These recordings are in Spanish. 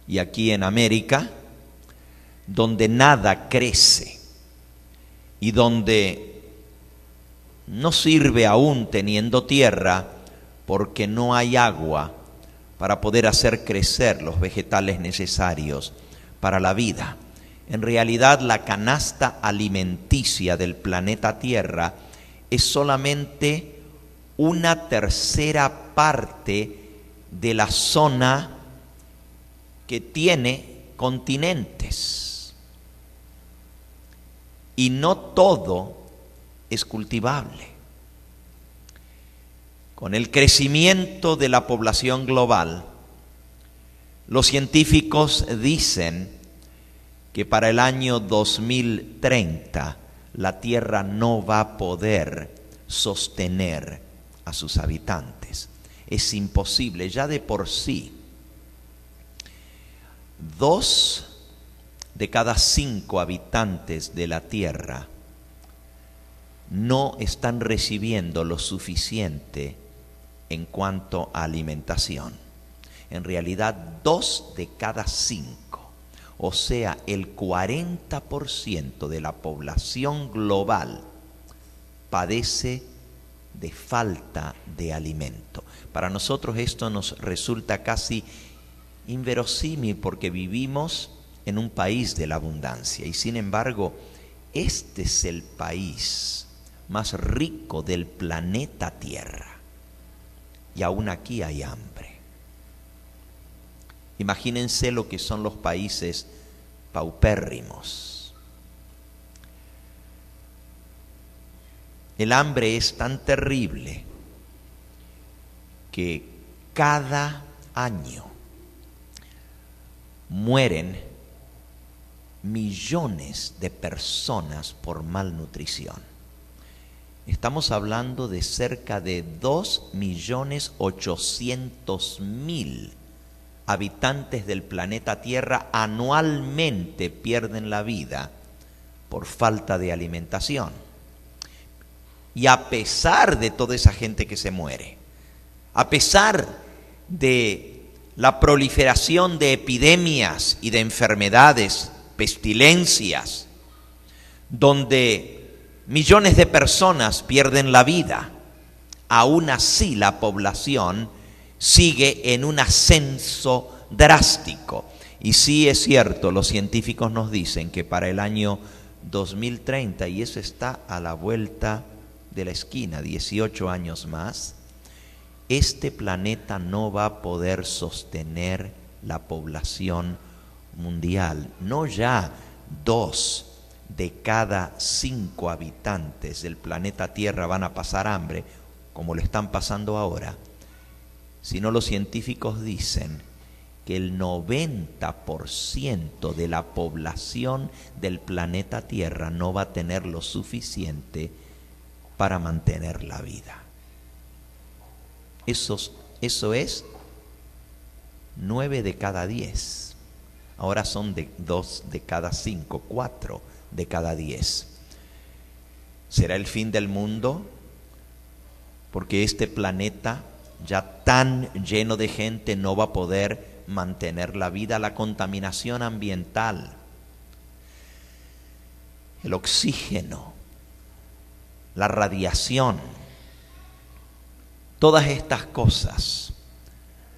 y aquí en América, donde nada crece y donde no sirve aún teniendo tierra porque no hay agua para poder hacer crecer los vegetales necesarios para la vida. En realidad, la canasta alimenticia del planeta Tierra es solamente una tercera parte de la zona que tiene continentes. Y no todo es cultivable. Con el crecimiento de la población global, los científicos dicen que para el año 2030 la Tierra no va a poder sostener a sus habitantes. Es imposible, ya de por sí. 2 de cada 5 habitantes de la Tierra no están recibiendo lo suficiente en cuanto a alimentación. En realidad, 2 de cada 5, o sea, el 40% de la población global padece de falta de alimento. Para nosotros esto nos resulta casi inverosímil porque vivimos en un país de la abundancia y sin embargo, este es el país más rico del planeta Tierra. Y aún aquí hay hambre. Imagínense lo que son los países paupérrimos. El hambre es tan terrible que cada año mueren millones de personas por malnutrición. Estamos hablando de cerca de 2.800.000 habitantes del planeta Tierra anualmente pierden la vida por falta de alimentación. Y a pesar de toda esa gente que se muere, a pesar de la proliferación de epidemias y de enfermedades, pestilencias, donde millones de personas pierden la vida, aún así la población sigue en un ascenso drástico. Y sí es cierto, los científicos nos dicen que para el año 2030, y eso está a la vuelta de la esquina, 18 años más, este planeta no va a poder sostener la población mundial. No ya 2 de cada 5 habitantes del planeta Tierra van a pasar hambre, como lo están pasando ahora, sino los científicos dicen que el 90% de la población del planeta Tierra no va a tener lo suficiente para mantener la vida. Eso es 9 de cada 10. Ahora son 2 de cada 5, 4 de cada 10. ¿Será el fin del mundo? Porque este planeta, ya tan lleno de gente, no va a poder mantener la vida. La contaminación ambiental, el oxígeno, la radiación, todas estas cosas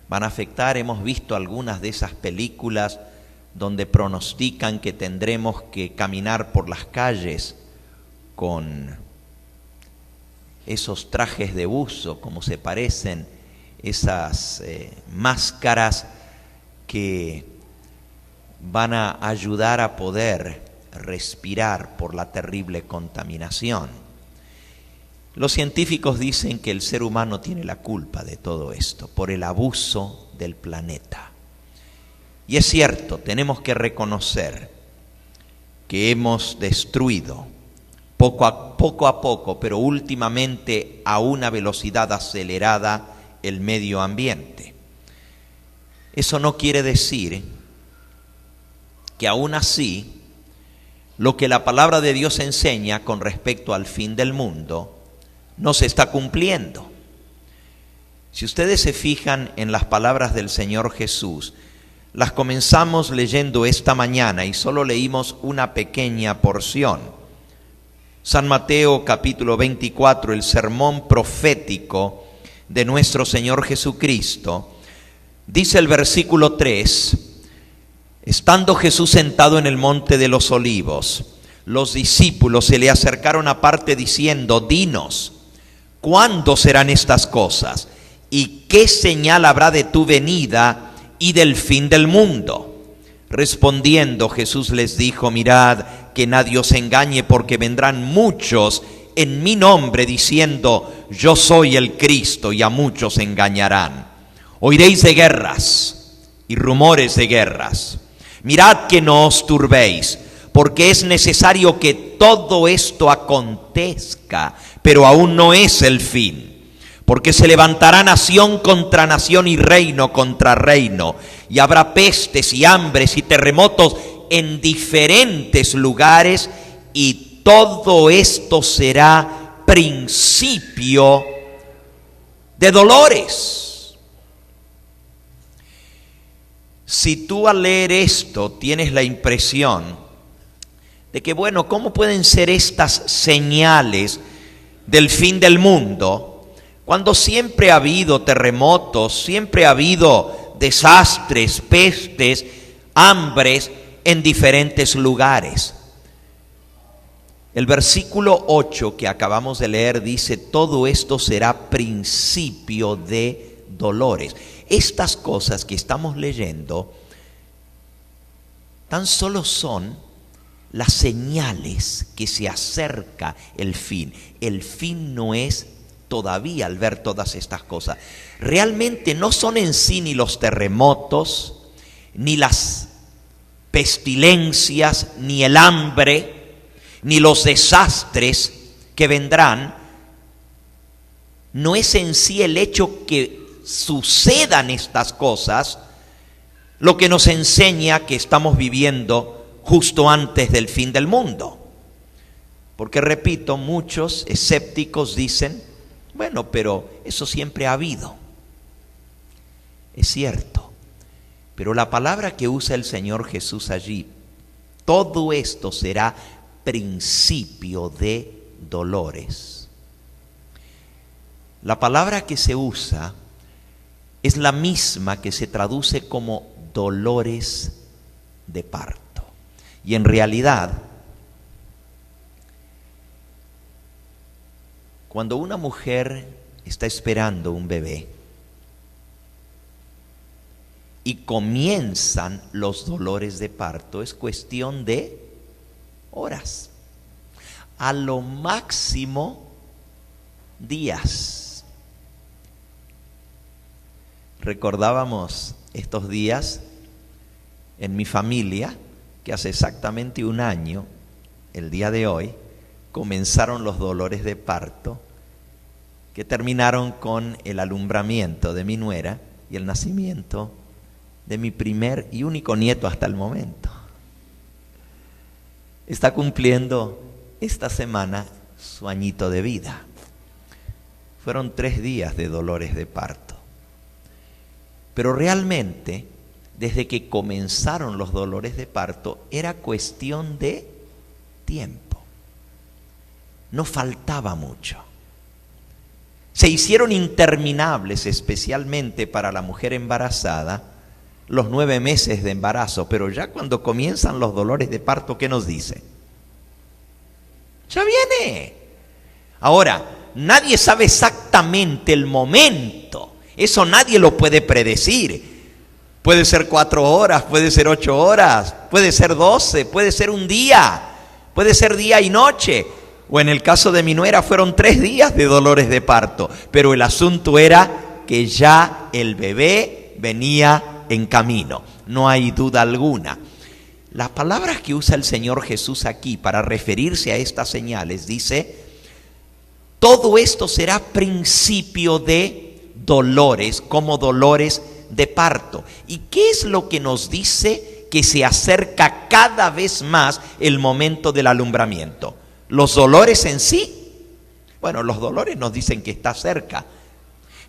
van a afectar. Hemos visto algunas de esas películas donde pronostican que tendremos que caminar por las calles con esos trajes de buzo, como se parecen, esas máscaras que van a ayudar a poder respirar por la terrible contaminación. Los científicos dicen que el ser humano tiene la culpa de todo esto por el abuso del planeta. Y es cierto, tenemos que reconocer que hemos destruido poco a poco, pero últimamente a una velocidad acelerada, el medio ambiente. Eso no quiere decir que aún así lo que la palabra de Dios enseña con respecto al fin del mundo no se está cumpliendo. Si ustedes se fijan en las palabras del Señor Jesús, las comenzamos leyendo esta mañana y solo leímos una pequeña porción. San Mateo capítulo 24, el sermón profético de nuestro Señor Jesucristo, dice el versículo 3, estando Jesús sentado en el monte de los olivos, los discípulos se le acercaron aparte diciendo, dinos, ¿cuándo serán estas cosas? ¿Y qué señal habrá de tu venida y del fin del mundo? Respondiendo Jesús les dijo, mirad que nadie os engañe, porque vendrán muchos en mi nombre diciendo, yo soy el Cristo, y a muchos engañarán. Oiréis de guerras y rumores de guerras. Mirad que no os turbéis, porque es necesario que todo esto acontezca, pero aún no es el fin. Porque se levantará nación contra nación y reino contra reino, y habrá pestes y hambres y terremotos en diferentes lugares, y todo esto será principio de dolores. Si tú al leer esto tienes la impresión de que, bueno, ¿cómo pueden ser estas señales del fin del mundo? Cuando siempre ha habido terremotos, siempre ha habido desastres, pestes, hambres en diferentes lugares. El versículo 8 que acabamos de leer dice, todo esto será principio de dolores. Estas cosas que estamos leyendo tan solo son las señales que se acerca el fin. El fin no es todavía al ver todas estas cosas. Realmente no son en sí ni los terremotos, ni las pestilencias, ni el hambre, ni los desastres que vendrán. No es en sí el hecho que sucedan estas cosas lo que nos enseña que estamos viviendo justo antes del fin del mundo. Porque repito, muchos escépticos dicen, bueno, pero eso siempre ha habido. Es cierto, pero la palabra que usa el Señor Jesús allí, todo esto será principio de dolores. La palabra que se usa es la misma que se traduce como dolores de parto. Y en realidad, cuando una mujer está esperando un bebé y comienzan los dolores de parto, es cuestión de horas, a lo máximo días. Recordábamos estos días en mi familia que hace exactamente un año, el día de hoy, comenzaron los dolores de parto que terminaron con el alumbramiento de mi nuera y el nacimiento de mi primer y único nieto hasta el momento. Está cumpliendo esta semana su añito de vida. Fueron 3 días de dolores de parto. Pero realmente, desde que comenzaron los dolores de parto, era cuestión de tiempo. No faltaba mucho. Se hicieron interminables, especialmente para la mujer embarazada, los 9 meses de embarazo, pero ya cuando comienzan los dolores de parto, ¿qué nos dice? Ya viene. Ahora, nadie sabe exactamente el momento. Eso nadie lo puede predecir. Puede ser 4 horas, puede ser 8 horas, puede ser 12, puede ser un día, puede ser día y noche. O en el caso de mi nuera fueron 3 días de dolores de parto. Pero el asunto era que ya el bebé venía en camino. No hay duda alguna. Las palabras que usa el Señor Jesús aquí para referirse a estas señales, dice, todo esto será principio de dolores, como dolores de parto. ¿Y qué es lo que nos dice que se acerca cada vez más el momento del alumbramiento? ¿Los dolores en sí? Bueno, los dolores nos dicen que está cerca,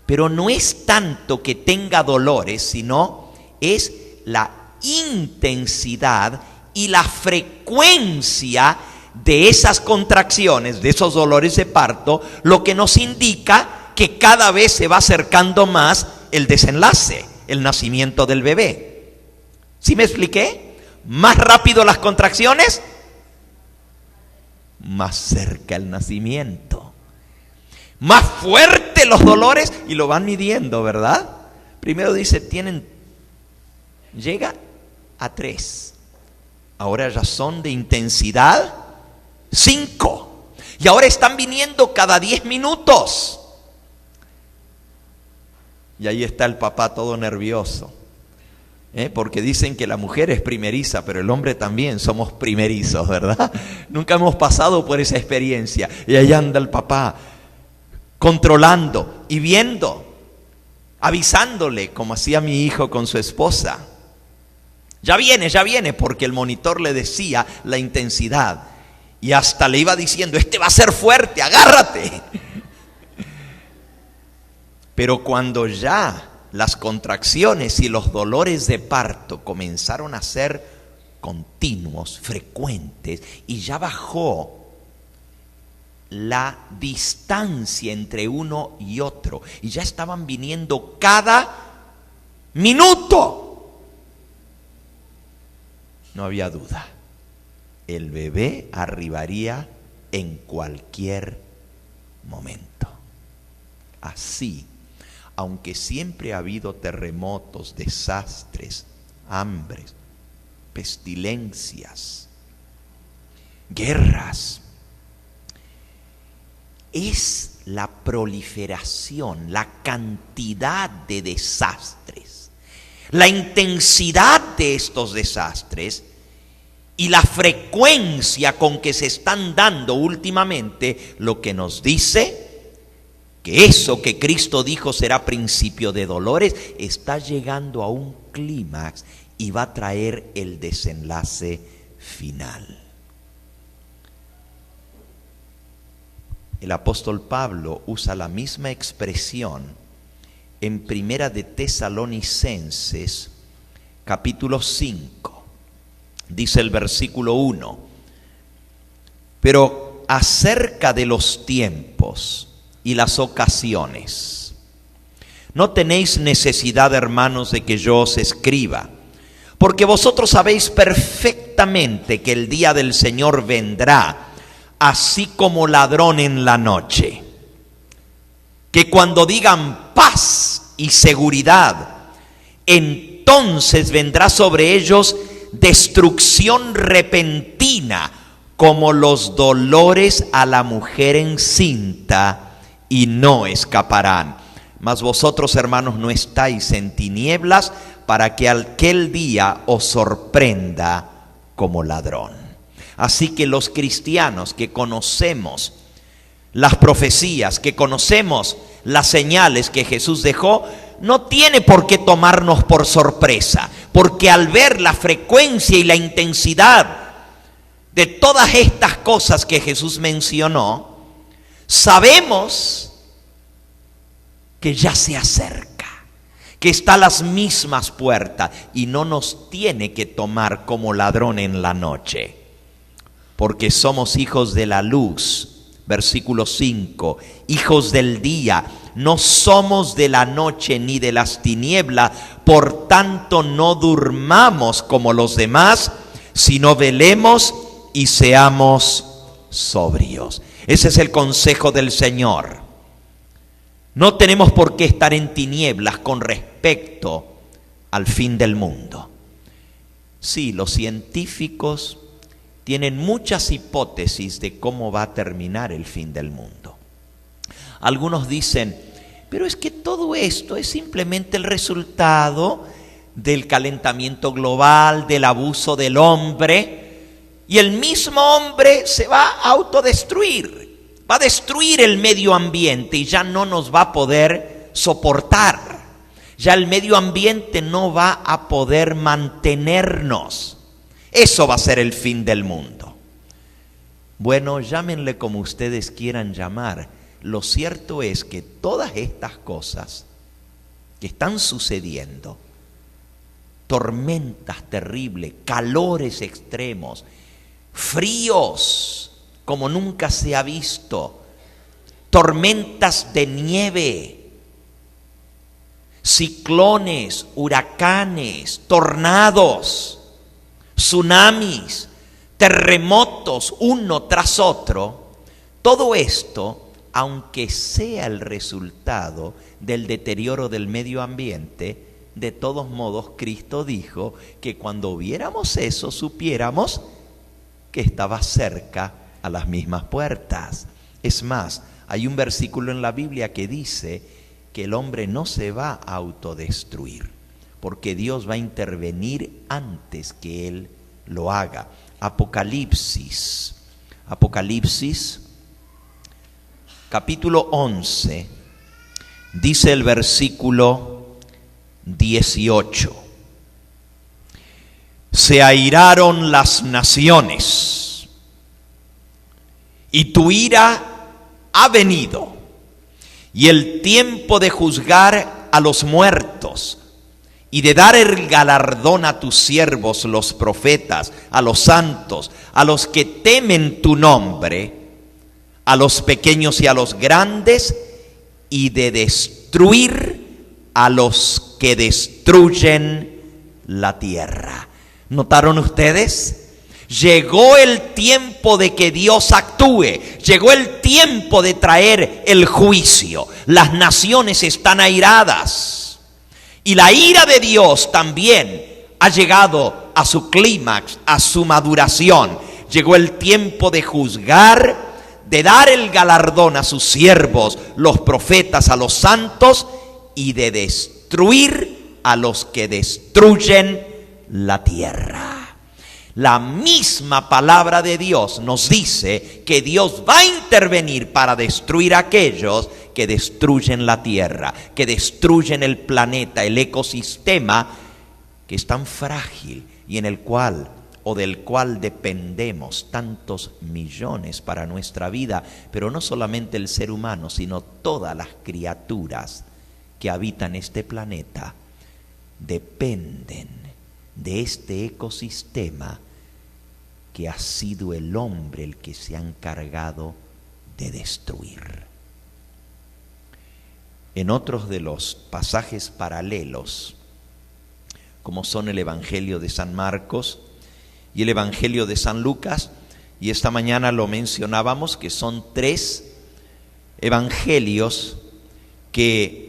pero no es tanto que tenga dolores, sino es la intensidad y la frecuencia de esas contracciones, de esos dolores de parto, lo que nos indica que cada vez se va acercando más el desenlace, el nacimiento del bebé. ¿Sí me expliqué? Más rápido las contracciones, más cerca el nacimiento. Más fuerte los dolores, y lo van midiendo, ¿verdad? Primero dice, llega a 3. Ahora ya son de intensidad 5. Y ahora están viniendo cada 10 minutos. Y ahí está el papá todo nervioso. Porque dicen que la mujer es primeriza, pero el hombre también somos primerizos, ¿verdad? Nunca hemos pasado por esa experiencia. Y ahí anda el papá, controlando y viendo, avisándole, como hacía mi hijo con su esposa. Ya viene, porque el monitor le decía la intensidad. Y hasta le iba diciendo, este va a ser fuerte, agárrate. Pero cuando ya las contracciones y los dolores de parto comenzaron a ser continuos, frecuentes, y ya bajó la distancia entre uno y otro, y ya estaban viniendo cada minuto, no había duda, el bebé arribaría en cualquier momento. Así, aunque siempre ha habido terremotos, desastres, hambres, pestilencias, guerras, es la proliferación, la cantidad de desastres, la intensidad de estos desastres y la frecuencia con que se están dando últimamente lo que nos dice que eso que Cristo dijo será principio de dolores está llegando a un clímax y va a traer el desenlace final. El apóstol Pablo usa la misma expresión en Primera de Tesalonicenses, capítulo 5. Dice el versículo 1: pero acerca de los tiempos y las ocasiones, no tenéis necesidad, hermanos, de que yo os escriba, porque vosotros sabéis perfectamente que el día del Señor vendrá, así como ladrón en la noche. Que cuando digan paz y seguridad, entonces vendrá sobre ellos destrucción repentina, como los dolores a la mujer encinta, y no escaparán. Mas vosotros, hermanos, no estáis en tinieblas, para que aquel día os sorprenda como ladrón. Así que los cristianos que conocemos las profecías, que conocemos las señales que Jesús dejó, no tiene por qué tomarnos por sorpresa, porque al ver la frecuencia y la intensidad de todas estas cosas que Jesús mencionó, sabemos que ya se acerca, que está a las mismas puertas, y no nos tiene que tomar como ladrón en la noche, porque somos hijos de la luz. Versículo 5, hijos del día, no somos de la noche ni de las tinieblas, por tanto no durmamos como los demás, sino velemos y seamos sobrios. Ese es el consejo del Señor. No tenemos por qué estar en tinieblas con respecto al fin del mundo. Sí, los científicos tienen muchas hipótesis de cómo va a terminar el fin del mundo. Algunos dicen, pero es que todo esto es simplemente el resultado del calentamiento global, del abuso del hombre, y el mismo hombre se va a autodestruir, va a destruir el medio ambiente y ya no nos va a poder soportar. Ya el medio ambiente no va a poder mantenernos. Eso va a ser el fin del mundo. Bueno, llámenle como ustedes quieran llamar. Lo cierto es que todas estas cosas que están sucediendo tormentas terribles, calores extremos, fríos como nunca se ha visto, tormentas de nieve, ciclones, huracanes, tornados, tsunamis, terremotos uno tras otro. Todo esto, aunque sea el resultado del deterioro del medio ambiente, de todos modos Cristo dijo que cuando viéramos eso supiéramos que estaba cerca a las mismas puertas. Es más, hay un versículo en la Biblia que dice que el hombre no se va a autodestruir, porque Dios va a intervenir antes que Él lo haga. Apocalipsis, capítulo 11, dice el versículo 18. Se airaron las naciones, y tu ira ha venido, y el tiempo de juzgar a los muertos, y de dar el galardón a tus siervos los profetas, a los santos, a los que temen tu nombre, a los pequeños y a los grandes, y de destruir a los que destruyen la tierra. ¿Notaron ustedes? Llegó el tiempo de que Dios actúe, llegó el tiempo de traer el juicio. Las naciones están airadas y la ira de Dios también ha llegado a su clímax, a su maduración. Llegó el tiempo de juzgar, de dar el galardón a sus siervos, los profetas, a los santos, y de destruir a los que destruyen la tierra. La misma palabra de Dios nos dice que Dios va a intervenir para destruir a aquellos que destruyen la tierra, que destruyen el planeta, el ecosistema que es tan frágil y en el cual o del cual dependemos tantos millones para nuestra vida, pero no solamente el ser humano, sino todas las criaturas que habitan este planeta dependen de este ecosistema que ha sido el hombre el que se ha encargado de destruir. En otros de los pasajes paralelos, como son el Evangelio de San Marcos y el Evangelio de San Lucas, y esta mañana lo mencionábamos, que son 3 evangelios que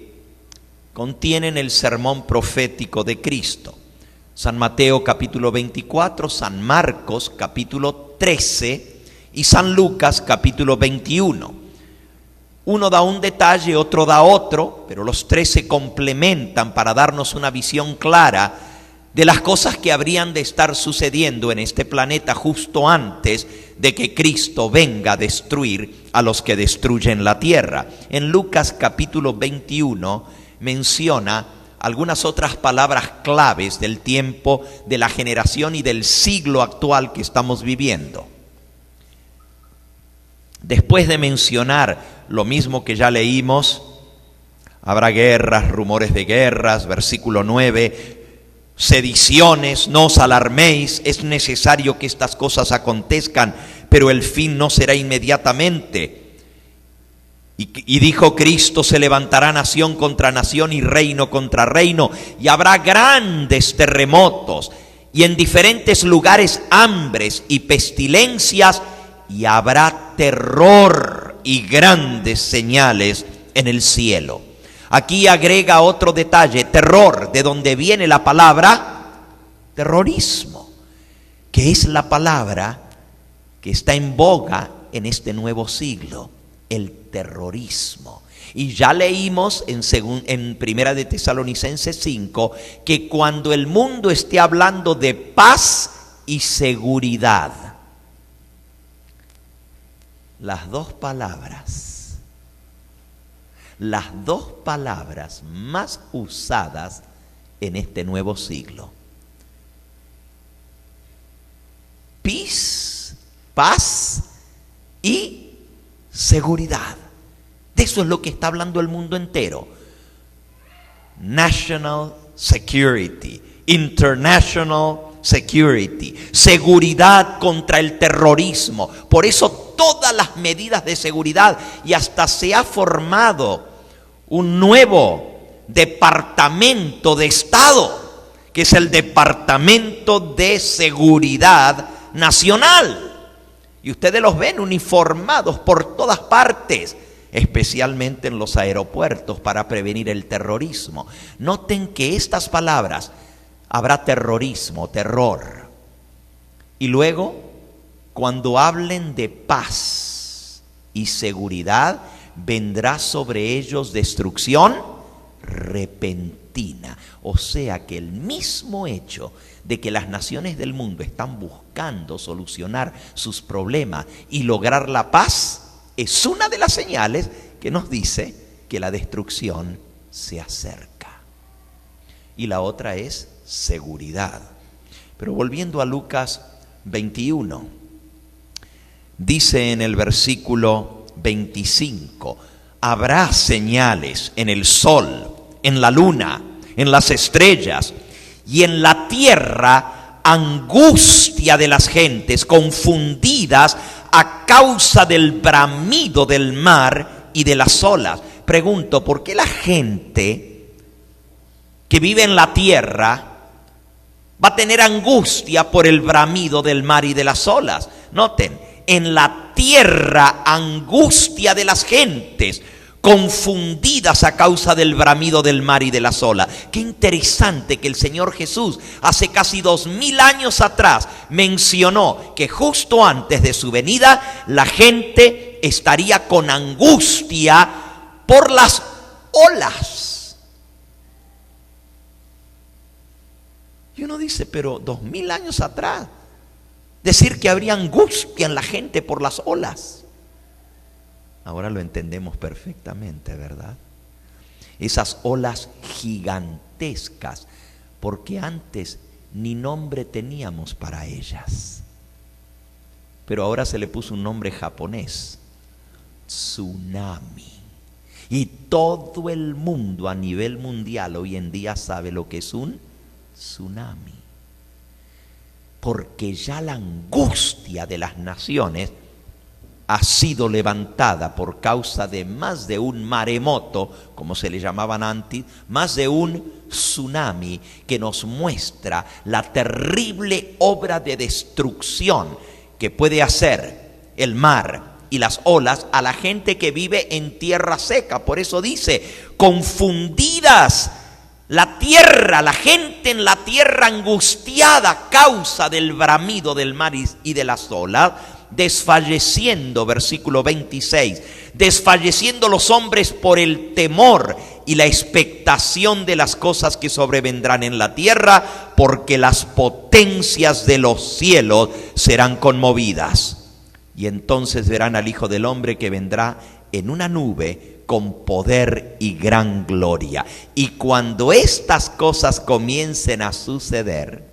contienen el sermón profético de Cristo. San Mateo capítulo 24, San Marcos capítulo 13 y San Lucas capítulo 21. Uno da un detalle, otro da otro, pero los 3 se complementan para darnos una visión clara de las cosas que habrían de estar sucediendo en este planeta justo antes de que Cristo venga a destruir a los que destruyen la tierra. En Lucas capítulo 21 menciona algunas otras palabras claves del tiempo, de la generación y del siglo actual que estamos viviendo. Después de mencionar lo mismo que ya leímos, habrá guerras, rumores de guerras, versículo 9, sediciones, no os alarméis, es necesario que estas cosas acontezcan, pero el fin no será inmediatamente. Y dijo Cristo, se levantará nación contra nación y reino contra reino, y habrá grandes terremotos, y en diferentes lugares hambres y pestilencias, y habrá terror y grandes señales en el cielo. Aquí agrega otro detalle, terror, de donde viene la palabra terrorismo, que es la palabra que está en boga en este nuevo siglo, el terrorismo. Y ya leímos en Primera de Tesalonicenses 5 que cuando el mundo esté hablando de paz y seguridad, las dos palabras más usadas en este nuevo siglo, peace, paz y seguridad. De eso es lo que está hablando el mundo entero. National security. International Security, seguridad contra el terrorismo. Por eso todas las medidas de seguridad, y hasta se ha formado un nuevo departamento de Estado, que es el Departamento de Seguridad Nacional. Y ustedes los ven uniformados por todas partes, especialmente en los aeropuertos para prevenir el terrorismo. Noten que estas palabras, habrá terrorismo, terror. Y luego, cuando hablen de paz y seguridad, vendrá sobre ellos destrucción repentina. O sea que el mismo hecho de que las naciones del mundo están buscando solucionar sus problemas y lograr la paz, es una de las señales que nos dice que la destrucción se acerca. Y la otra es seguridad. Pero volviendo a Lucas 21, dice en el versículo 25, habrá señales en el sol, en la luna, en las estrellas, y en la tierra angustia de las gentes, confundidas a causa del bramido del mar y de las olas. Pregunto, ¿por qué la gente que vive en la tierra va a tener angustia por el bramido del mar y de las olas? Noten, en la tierra angustia de las gentes, confundidas a causa del bramido del mar y de las olas. Qué interesante que el Señor Jesús hace casi 2000 años atrás mencionó que justo antes de su venida la gente estaría con angustia por las olas. Y uno dice, pero 2000 años atrás, decir que habría angustia en la gente por las olas. Ahora lo entendemos perfectamente, ¿verdad? Esas olas gigantescas, porque antes ni nombre teníamos para ellas. Pero ahora se le puso un nombre japonés, tsunami. Y todo el mundo a nivel mundial hoy en día sabe lo que es un tsunami. Porque ya la angustia de las naciones ha sido levantada por causa de más de un maremoto, como se le llamaban antes, más de un tsunami que nos muestra la terrible obra de destrucción que puede hacer el mar y las olas a la gente que vive en tierra seca. Por eso dice, confundidas la tierra, la gente en la tierra angustiada a causa del bramido del mar y de las olas, desfalleciendo, versículo 26, desfalleciendo los hombres por el temor y la expectación de las cosas que sobrevendrán en la tierra, porque las potencias de los cielos serán conmovidas. Y entonces verán al Hijo del Hombre que vendrá en una nube con poder y gran gloria. Y cuando estas cosas comiencen a suceder,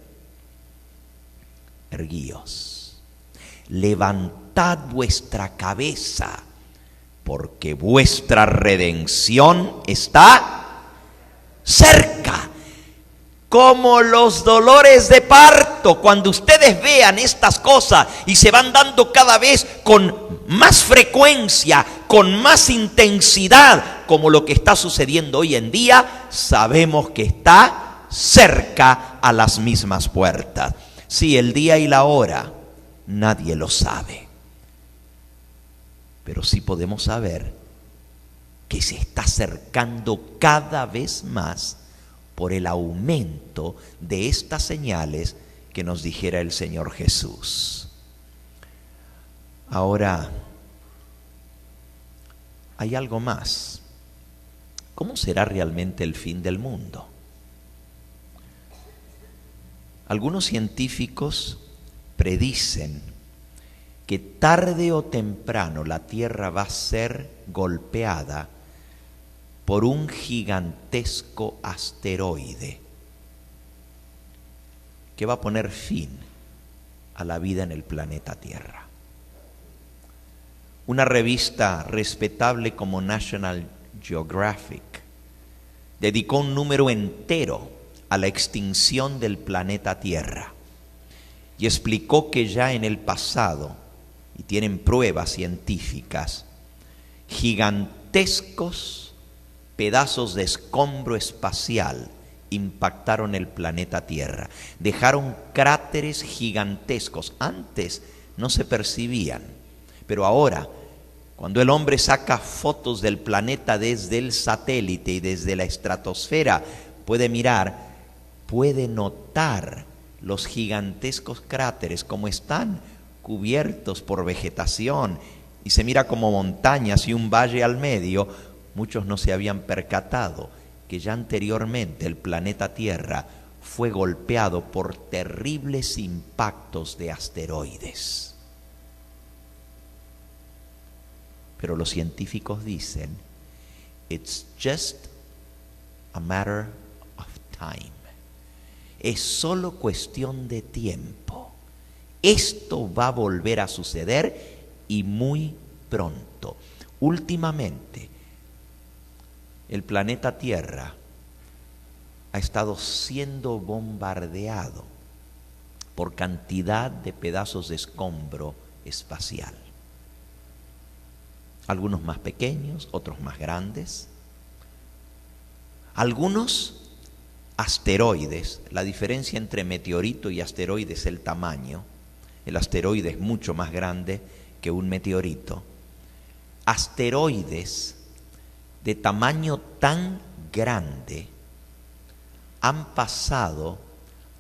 erguíos, levantad vuestra cabeza, porque vuestra redención está cerca. Como los dolores de parto, cuando ustedes vean estas cosas y se van dando cada vez con más frecuencia, con más intensidad, como lo que está sucediendo hoy en día, sabemos que está cerca a las mismas puertas. Sí, el día y la hora nadie lo sabe, pero sí podemos saber que se está acercando cada vez más por el aumento de estas señales que nos dijera el Señor Jesús. Ahora, hay algo más. ¿Cómo será realmente el fin del mundo? Algunos científicos predicen que tarde o temprano la Tierra va a ser golpeada por un gigantesco asteroide que va a poner fin a la vida en el planeta Tierra. Una revista respetable como National Geographic dedicó un número entero a la extinción del planeta Tierra y explicó que ya en el pasado, y tienen pruebas científicas, gigantescos pedazos de escombro espacial impactaron el planeta Tierra. Dejaron cráteres gigantescos. Antes no se percibían, pero ahora, cuando el hombre saca fotos del planeta desde el satélite y desde la estratosfera, puede mirar, puede notar los gigantescos cráteres como están cubiertos por vegetación y se mira como montañas y un valle al medio. Muchos no se habían percatado que ya anteriormente el planeta Tierra fue golpeado por terribles impactos de asteroides. Pero los científicos dicen, it's just a matter of time. Es solo cuestión de tiempo. Esto va a volver a suceder y muy pronto. Últimamente, el planeta Tierra ha estado siendo bombardeado por cantidad de pedazos de escombro espacial. Algunos más pequeños, otros más grandes. Algunos asteroides. La diferencia entre meteorito y asteroide es el tamaño. El asteroide es mucho más grande que un meteorito. Asteroides de tamaño tan grande han pasado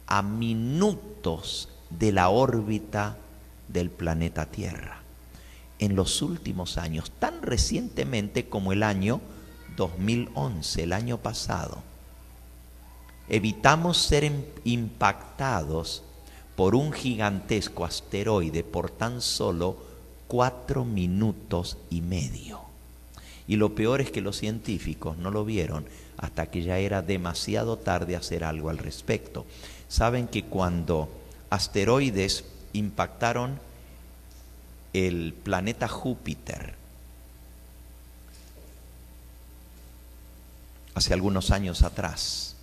a minutos de la órbita del planeta Tierra. En los últimos años, tan recientemente como el año 2011, el año pasado, evitamos ser impactados por un gigantesco asteroide por tan solo 4 minutos y medio. Y lo peor es que los científicos no lo vieron hasta que ya era demasiado tarde hacer algo al respecto. Saben que cuando asteroides impactaron el planeta Júpiter hace algunos años atrás,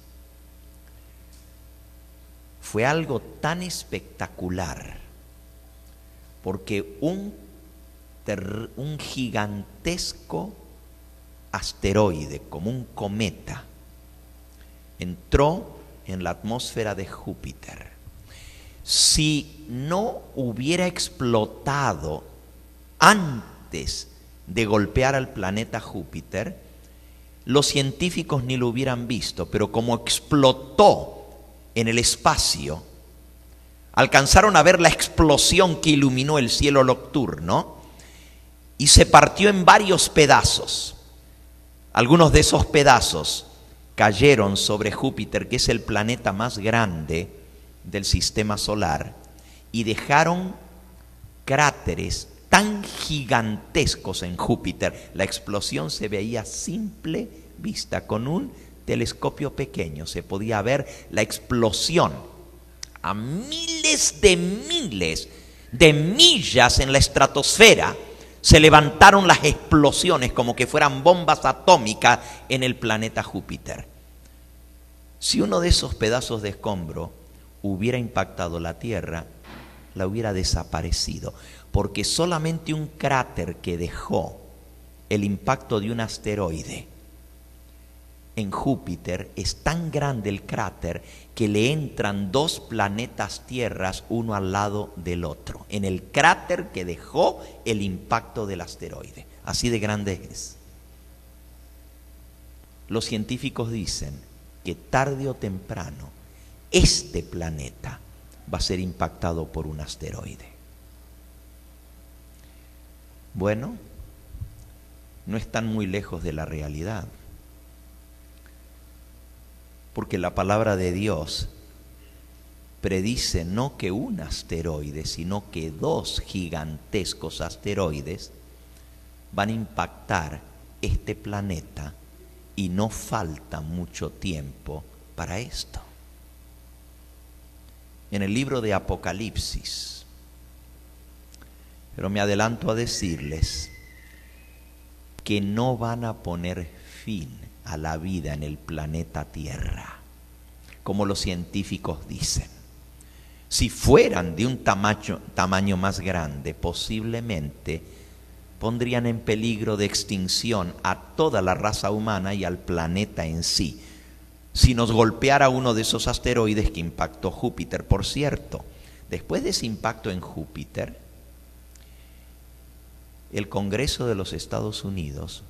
fue algo tan espectacular porque un gigantesco asteroide, como un cometa, entró en la atmósfera de Júpiter. Si no hubiera explotado antes de golpear al planeta Júpiter, los científicos ni lo hubieran visto, pero como explotó en el espacio, alcanzaron a ver la explosión que iluminó el cielo nocturno y se partió en varios pedazos. Algunos de esos pedazos cayeron sobre Júpiter, que es el planeta más grande del sistema solar, y dejaron cráteres tan gigantescos en Júpiter. La explosión se veía a simple vista, con un telescopio pequeño se podía ver la explosión a miles de millas en la estratosfera. Se levantaron las explosiones como que fueran bombas atómicas en el planeta Júpiter. Si uno de esos pedazos de escombro hubiera impactado la Tierra, la hubiera desaparecido, porque solamente un cráter que dejó el impacto de un asteroide en Júpiter es tan grande el cráter que le entran 2 planetas tierras uno al lado del otro, en el cráter que dejó el impacto del asteroide. Así de grande es. Los científicos dicen que tarde o temprano este planeta va a ser impactado por un asteroide. Bueno, no están muy lejos de la realidad, porque la palabra de Dios predice no que un asteroide, sino que 2 gigantescos asteroides van a impactar este planeta, y no falta mucho tiempo para esto. En el libro de Apocalipsis, pero me adelanto a decirles que no van a poner fin a la vida en el planeta Tierra. como los científicos dicen. Si fueran de un tamaño más grande, posiblemente pondrían en peligro de extinción a toda la raza humana y al planeta en sí, si nos golpeara uno de esos asteroides que impactó Júpiter. Por cierto, después de ese impacto en Júpiter, el Congreso de los Estados Unidos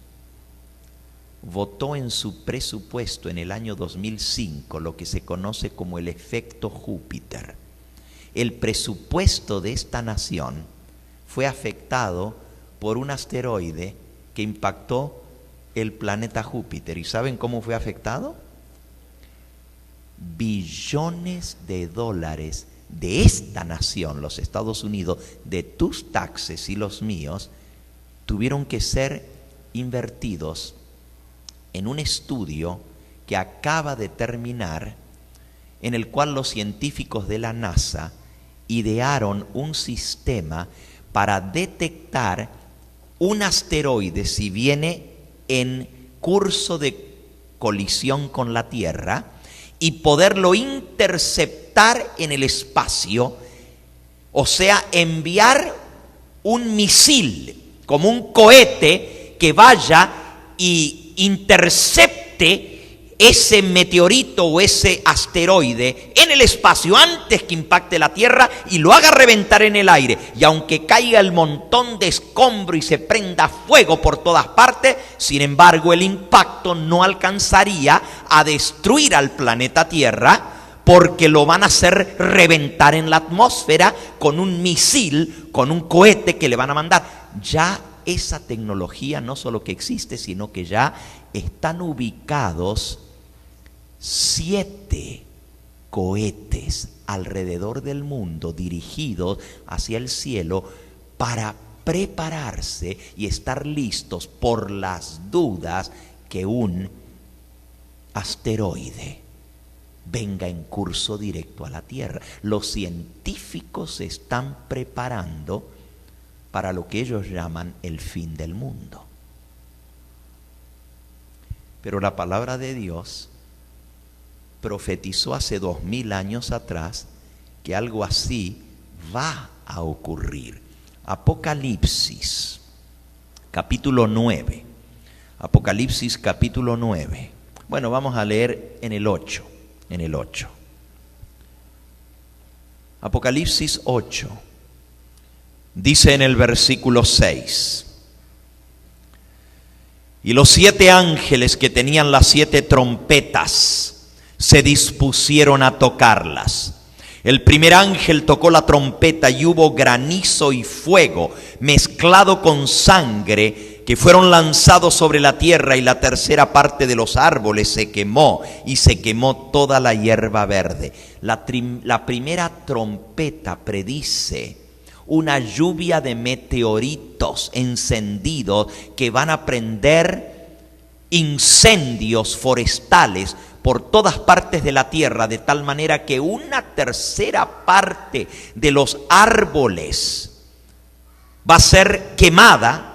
votó en su presupuesto en el año 2005 lo que se conoce como el efecto Júpiter. El presupuesto de esta nación fue afectado por un asteroide que impactó el planeta Júpiter. ¿Y saben cómo fue afectado? Billones de dólares de esta nación, los Estados Unidos, de tus taxes y los míos, tuvieron que ser invertidos en un estudio que acaba de terminar, en el cual los científicos de la NASA idearon un sistema para detectar un asteroide si viene en curso de colisión con la Tierra y poderlo interceptar en el espacio, o sea, enviar un misil como un cohete que vaya y intercepte ese meteorito o ese asteroide en el espacio antes que impacte la Tierra y lo haga reventar en el aire. Y aunque caiga el montón de escombro y se prenda fuego por todas partes, sin embargo el impacto no alcanzaría a destruir al planeta Tierra, porque lo van a hacer reventar en la atmósfera con un misil, con un cohete que le van a mandar. Ya esa tecnología no solo que existe, sino que ya están ubicados 7 cohetes alrededor del mundo dirigidos hacia el cielo para prepararse y estar listos por las dudas que un asteroide venga en curso directo a la Tierra. Los científicos se están preparando para lo que ellos llaman el fin del mundo. Pero la palabra de Dios profetizó hace 2000 años atrás que algo así va a ocurrir. Apocalipsis, capítulo 9. Apocalipsis, capítulo 9. Bueno, vamos a leer en el 8. Apocalipsis 8. Dice en el versículo 6: y los 7 ángeles que tenían las 7 trompetas se dispusieron a tocarlas. El primer ángel tocó la trompeta y hubo granizo y fuego mezclado con sangre que fueron lanzados sobre la tierra, y la tercera parte de los árboles se quemó y se quemó toda la hierba verde. La primera trompeta predice una lluvia de meteoritos encendidos que van a prender incendios forestales por todas partes de la tierra, de tal manera que una tercera parte de los árboles va a ser quemada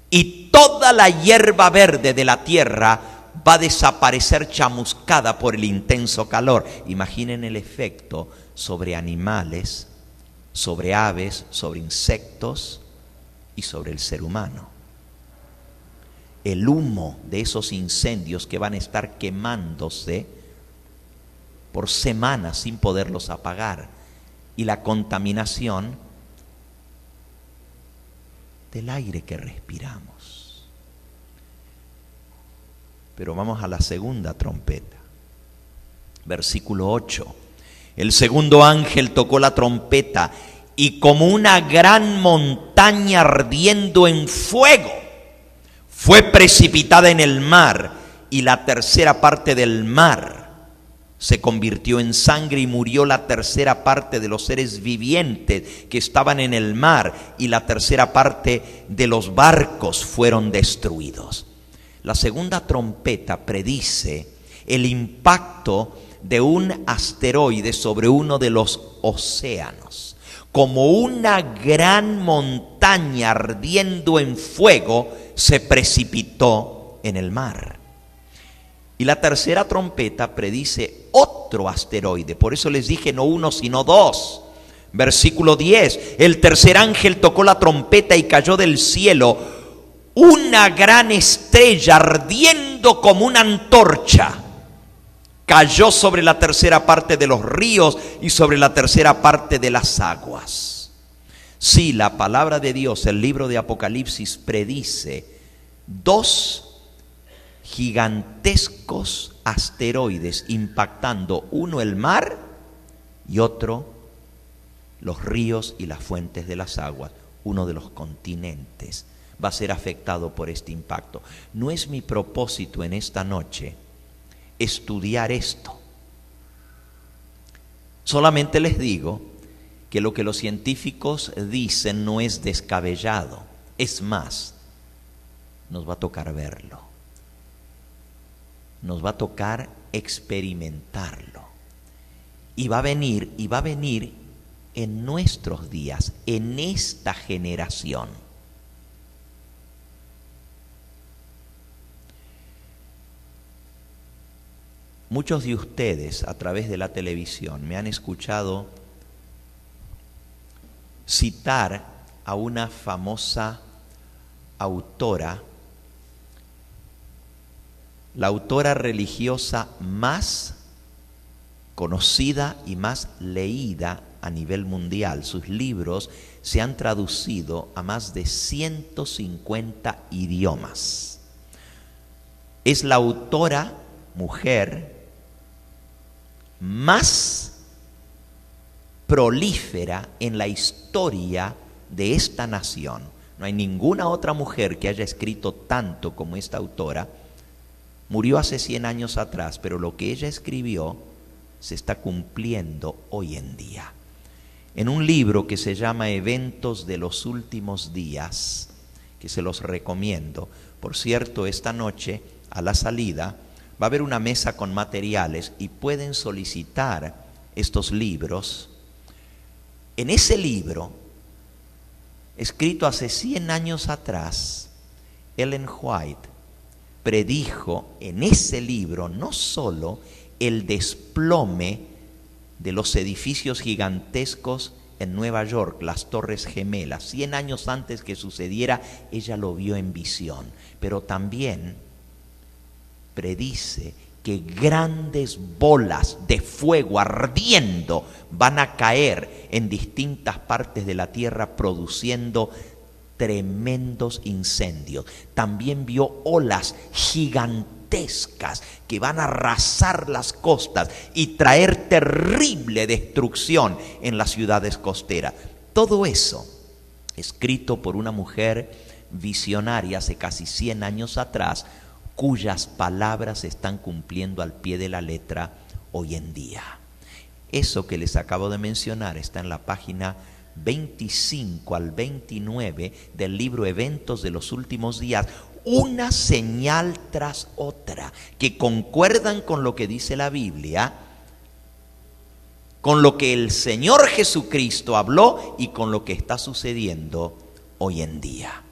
y toda la hierba verde de la tierra va a desaparecer chamuscada por el intenso calor. Imaginen el efecto sobre animales, sobre aves, sobre insectos y sobre el ser humano. El humo de esos incendios que van a estar quemándose por semanas sin poderlos apagar, y la contaminación del aire que respiramos. Pero vamos a la segunda trompeta. Versículo 8. El segundo ángel tocó la trompeta, y como una gran montaña ardiendo en fuego fue precipitada en el mar, y la tercera parte del mar se convirtió en sangre, y murió la tercera parte de los seres vivientes que estaban en el mar, y la tercera parte de los barcos fueron destruidos. La segunda trompeta predice el impacto de un asteroide sobre uno de los océanos. Como una gran montaña ardiendo en fuego se precipitó en el mar. Y la tercera trompeta predice otro asteroide. Por eso les dije no uno, sino dos. Versículo 10. El tercer ángel tocó la trompeta y cayó del cielo una gran estrella ardiendo como una antorcha. Cayó sobre la tercera parte de los ríos y sobre la tercera parte de las aguas. Sí, la palabra de Dios, el libro de Apocalipsis, predice dos gigantescos asteroides impactando, uno el mar y otro los ríos y las fuentes de las aguas. Uno de los continentes va a ser afectado por este impacto. No es mi propósito en esta noche estudiar esto. Solamente les digo que lo que los científicos dicen no es descabellado. Es más, nos va a tocar verlo. Nos va a tocar experimentarlo. Y va a venir en nuestros días, en esta generación. Muchos de ustedes a través de la televisión me han escuchado citar a una famosa autora, la autora religiosa más conocida y más leída a nivel mundial. Sus libros se han traducido a más de 150 idiomas. Es la autora mujer más prolífera en la historia de esta nación. No hay ninguna otra mujer que haya escrito tanto como esta autora. Murió hace 100 años atrás, pero lo que ella escribió se está cumpliendo hoy en día. En un libro que se llama Eventos de los Últimos Días, que se los recomiendo. Por cierto, esta noche, a la salida, va a haber una mesa con materiales y pueden solicitar estos libros. En ese libro, escrito hace 100 años atrás, Ellen White predijo en ese libro no solo el desplome de los edificios gigantescos en Nueva York, las Torres Gemelas. 100 años antes que sucediera, ella lo vio en visión, pero también predice que grandes bolas de fuego ardiendo van a caer en distintas partes de la tierra, produciendo tremendos incendios. También vio olas gigantescas que van a arrasar las costas y traer terrible destrucción en las ciudades costeras. Todo eso escrito por una mujer visionaria hace casi 100 años atrás, cuyas palabras se están cumpliendo al pie de la letra hoy en día. Eso que les acabo de mencionar está en la página 25 al 29 del libro Eventos de los Últimos Días, una señal tras otra que concuerdan con lo que dice la Biblia, con lo que el Señor Jesucristo habló y con lo que está sucediendo hoy en día.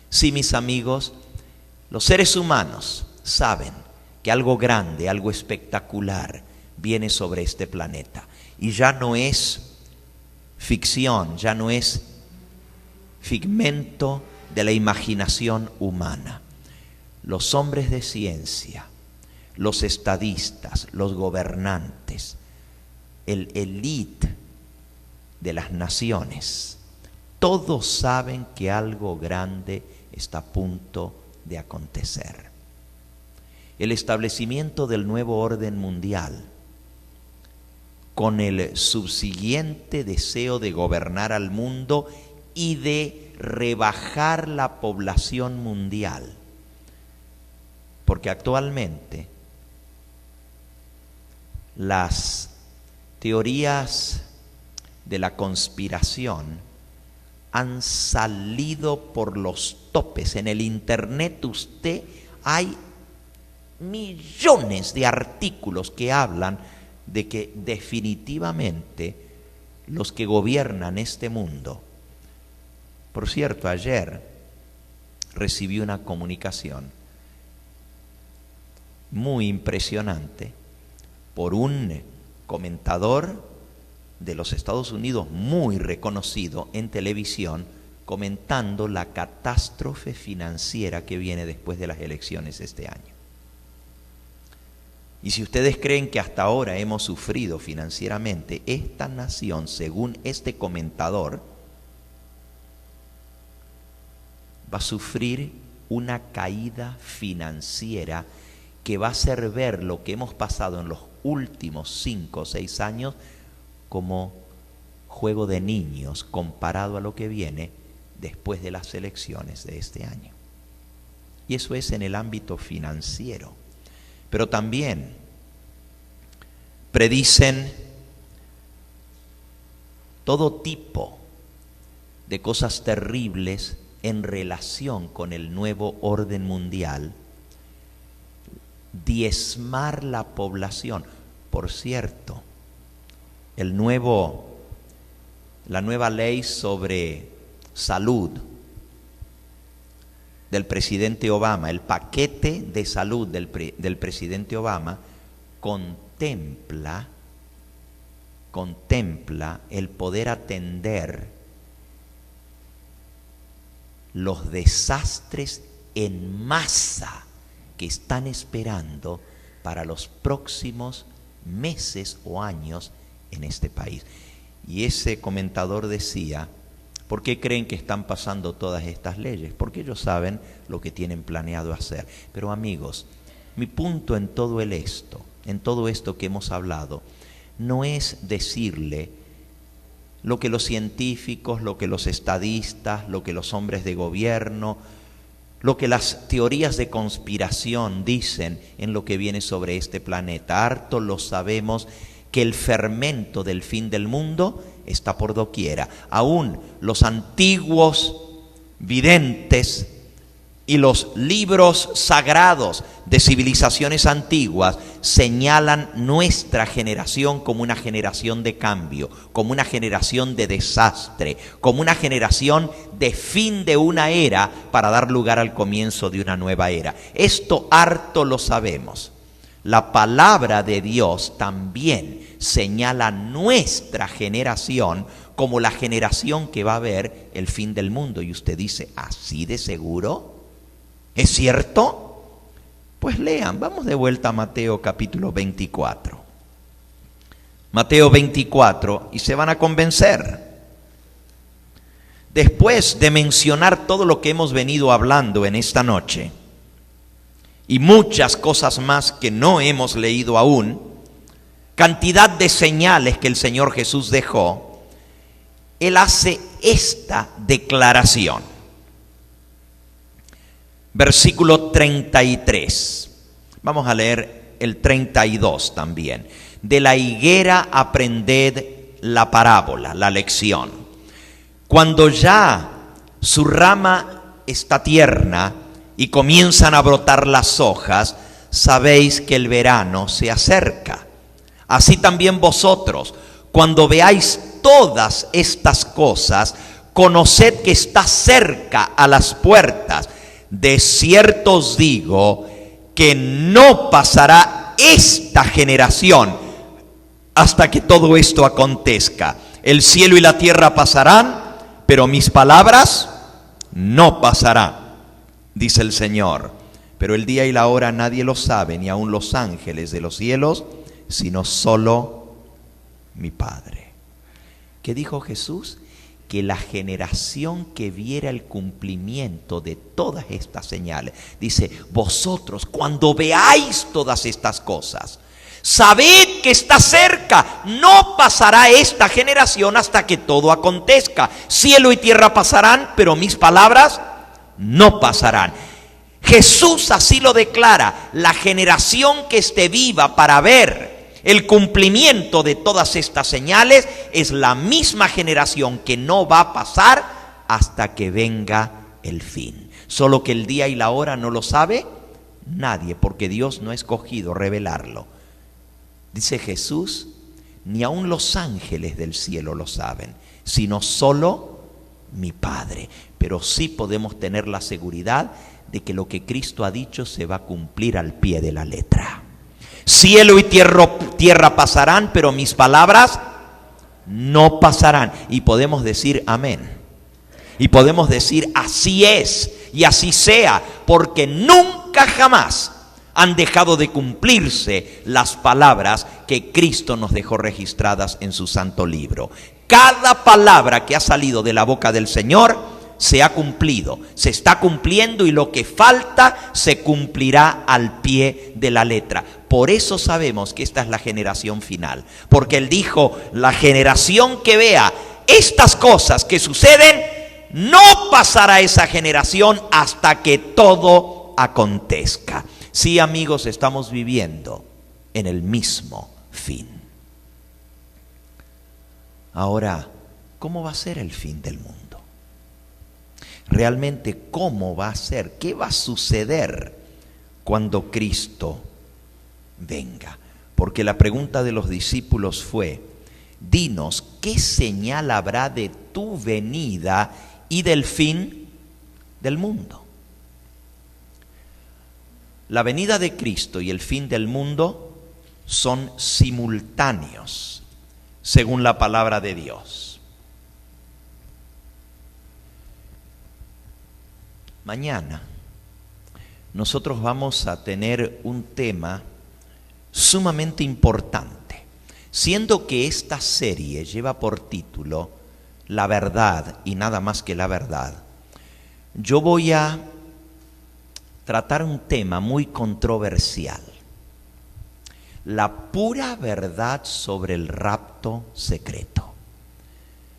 Sí, mis amigos, los seres humanos saben que algo grande, algo espectacular viene sobre este planeta. Y ya no es ficción, ya no es figmento de la imaginación humana. Los hombres de ciencia, los estadistas, los gobernantes, el élite de las naciones, todos saben que algo grande está a punto de acontecer. El establecimiento del nuevo orden mundial, con el subsiguiente deseo de gobernar al mundo y de rebajar la población mundial. Porque actualmente las teorías de la conspiración han salido por los topes. En el internet hay millones de artículos que hablan de que definitivamente los que gobiernan este mundo. Por cierto, ayer recibí una comunicación muy impresionante por un comentador de los Estados Unidos muy reconocido en televisión, comentando la catástrofe financiera que viene después de las elecciones este año. Y si ustedes creen que hasta ahora hemos sufrido financieramente, esta nación, según este comentador, va a sufrir una caída financiera que va a hacer ver lo que hemos pasado en los últimos 5 o 6 años como juego de niños comparado a lo que viene después de las elecciones de este año. Y eso es en el ámbito financiero. Pero también predicen todo tipo de cosas terribles en relación con el nuevo orden mundial, diezmar la población. Por cierto, la nueva ley sobre salud del presidente Obama, el paquete de salud del presidente Obama, contempla el poder atender los desastres en masa que están esperando para los próximos meses o años en este país. Y ese comentador decía: ¿por qué creen que están pasando todas estas leyes? Porque ellos saben lo que tienen planeado hacer. Pero amigos, mi punto en todo esto que hemos hablado, no es decirle lo que los científicos, lo que los estadistas, lo que los hombres de gobierno, lo que las teorías de conspiración dicen en lo que viene sobre este planeta. Harto lo sabemos que el fermento del fin del mundo está por doquiera. Aún los antiguos videntes y los libros sagrados de civilizaciones antiguas señalan nuestra generación como una generación de cambio, como una generación de desastre, como una generación de fin de una era para dar lugar al comienzo de una nueva era. Esto harto lo sabemos. La palabra de Dios también señala nuestra generación como la generación que va a ver el fin del mundo. Y usted dice: ¿así de seguro? ¿Es cierto? Pues lean, vamos de vuelta a Mateo capítulo 24. Mateo 24, y se van a convencer. Después de mencionar todo lo que hemos venido hablando en esta noche, y muchas cosas más que no hemos leído aún, cantidad de señales que el Señor Jesús dejó, Él hace esta declaración. Versículo 33. Vamos a leer el 32 también. De la higuera aprended la parábola, la lección. Cuando ya su rama está tierna y comienzan a brotar las hojas, sabéis que el verano se acerca. Así también vosotros, cuando veáis todas estas cosas, conoced que está cerca a las puertas. De cierto os digo que no pasará esta generación hasta que todo esto acontezca. El cielo y la tierra pasarán, pero mis palabras no pasarán, dice el Señor. Pero el día y la hora nadie lo sabe, ni aun los ángeles de los cielos, sino solo mi Padre. ¿Qué dijo Jesús? Que la generación que viera el cumplimiento de todas estas señales, dice: vosotros cuando veáis todas estas cosas, sabed que está cerca, no pasará esta generación hasta que todo acontezca. Cielo y tierra pasarán, pero mis palabras no pasarán. Jesús así lo declara: la generación que esté viva para ver el cumplimiento de todas estas señales es la misma generación que no va a pasar hasta que venga el fin. Solo que el día y la hora no lo sabe nadie, porque Dios no ha escogido revelarlo. Dice Jesús: ni aun los ángeles del cielo lo saben, sino solo mi Padre. Pero sí podemos tener la seguridad de que lo que Cristo ha dicho se va a cumplir al pie de la letra. Cielo y tierra pasarán, pero mis palabras no pasarán. Y podemos decir amén. Y podemos decir así es y así sea, porque nunca jamás han dejado de cumplirse las palabras que Cristo nos dejó registradas en su santo libro. Cada palabra que ha salido de la boca del Señor se ha cumplido, se está cumpliendo, y lo que falta se cumplirá al pie de la letra. Por eso sabemos que esta es la generación final, porque Él dijo: la generación que vea estas cosas que suceden, no pasará esa generación hasta que todo acontezca. Sí, amigos, estamos viviendo en el mismo fin. Ahora, ¿cómo va a ser el fin del mundo? Realmente, ¿cómo va a ser? ¿Qué va a suceder cuando Cristo venga? Porque la pregunta de los discípulos fue: dinos, ¿qué señal habrá de tu venida y del fin del mundo? La venida de Cristo y el fin del mundo son simultáneos, según la palabra de Dios. Mañana nosotros vamos a tener un tema sumamente importante, siendo que esta serie lleva por título La verdad y nada más que la verdad. Yo voy a tratar un tema muy controversial: la pura verdad sobre el rapto secreto.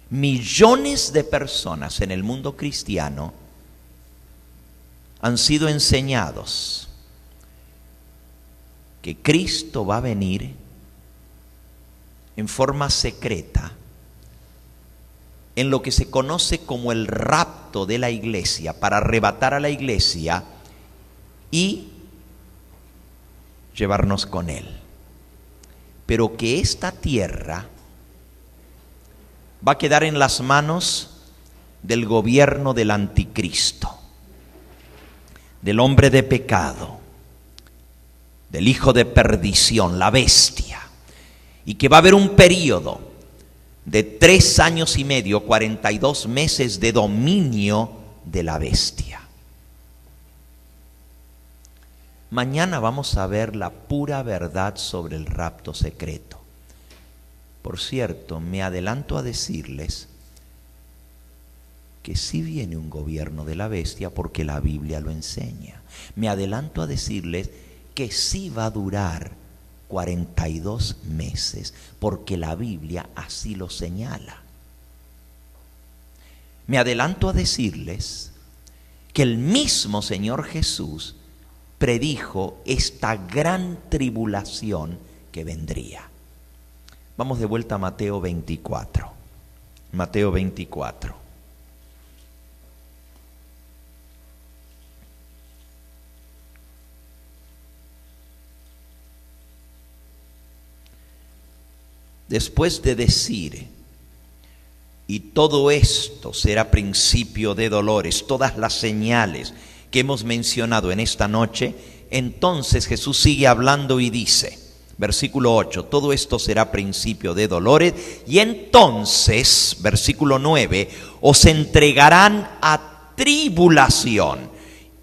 Millones de personas en el mundo cristiano han sido enseñados que Cristo va a venir en forma secreta, en lo que se conoce como el rapto de la iglesia, para arrebatar a la iglesia y llevarnos con Él. Pero que esta tierra va a quedar en las manos del gobierno del anticristo, del hombre de pecado, del hijo de perdición, la bestia, y que va a haber un periodo de 3 años y medio, 42 meses de dominio de la bestia. Mañana vamos a ver la pura verdad sobre el rapto secreto. Por cierto, me adelanto a decirles que sí viene un gobierno de la bestia, porque la Biblia lo enseña. Me adelanto a decirles que sí va a durar 42 meses, porque la Biblia así lo señala. Me adelanto a decirles que el mismo Señor Jesús predijo esta gran tribulación que vendría. Vamos de vuelta a Mateo 24. Mateo 24. Después de decir: y todo esto será principio de dolores, todas las señales que hemos mencionado en esta noche, entonces Jesús sigue hablando y dice, versículo 8, todo esto será principio de dolores, y entonces, versículo 9, os entregarán a tribulación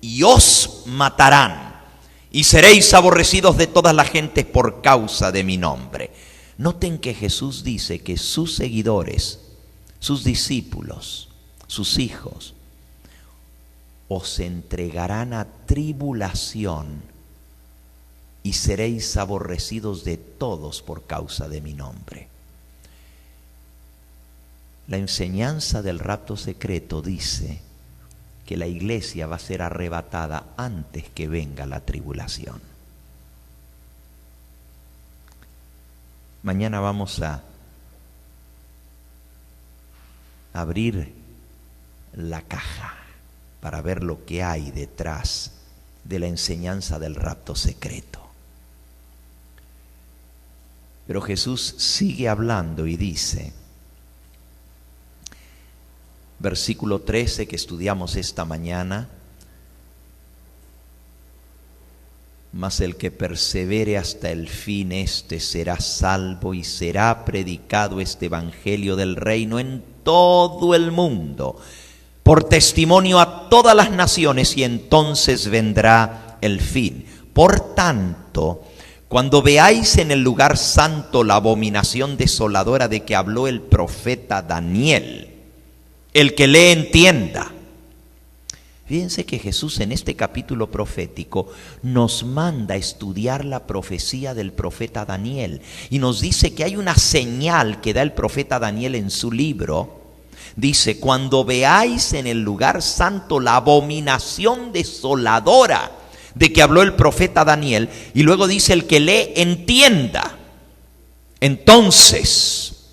y os matarán, y seréis aborrecidos de todas las gentes por causa de mi nombre. Noten que Jesús dice que sus seguidores, sus discípulos, sus hijos, os entregarán a tribulación y seréis aborrecidos de todos por causa de mi nombre. La enseñanza del rapto secreto dice que la iglesia va a ser arrebatada antes que venga la tribulación. Mañana vamos a abrir la caja para ver lo que hay detrás de la enseñanza del rapto secreto. Pero Jesús sigue hablando y dice, versículo 13 que estudiamos esta mañana, mas el que persevere hasta el fin, éste será salvo, y será predicado este evangelio del reino en todo el mundo, por testimonio a todas las naciones, y entonces vendrá el fin. Por tanto, cuando veáis en el lugar santo la abominación desoladora de que habló el profeta Daniel, el que lee entienda. Fíjense que Jesús en este capítulo profético nos manda a estudiar la profecía del profeta Daniel y nos dice que hay una señal que da el profeta Daniel en su libro. Dice: cuando veáis en el lugar santo la abominación desoladora de que habló el profeta Daniel, y luego dice: el que lee entienda. Entonces,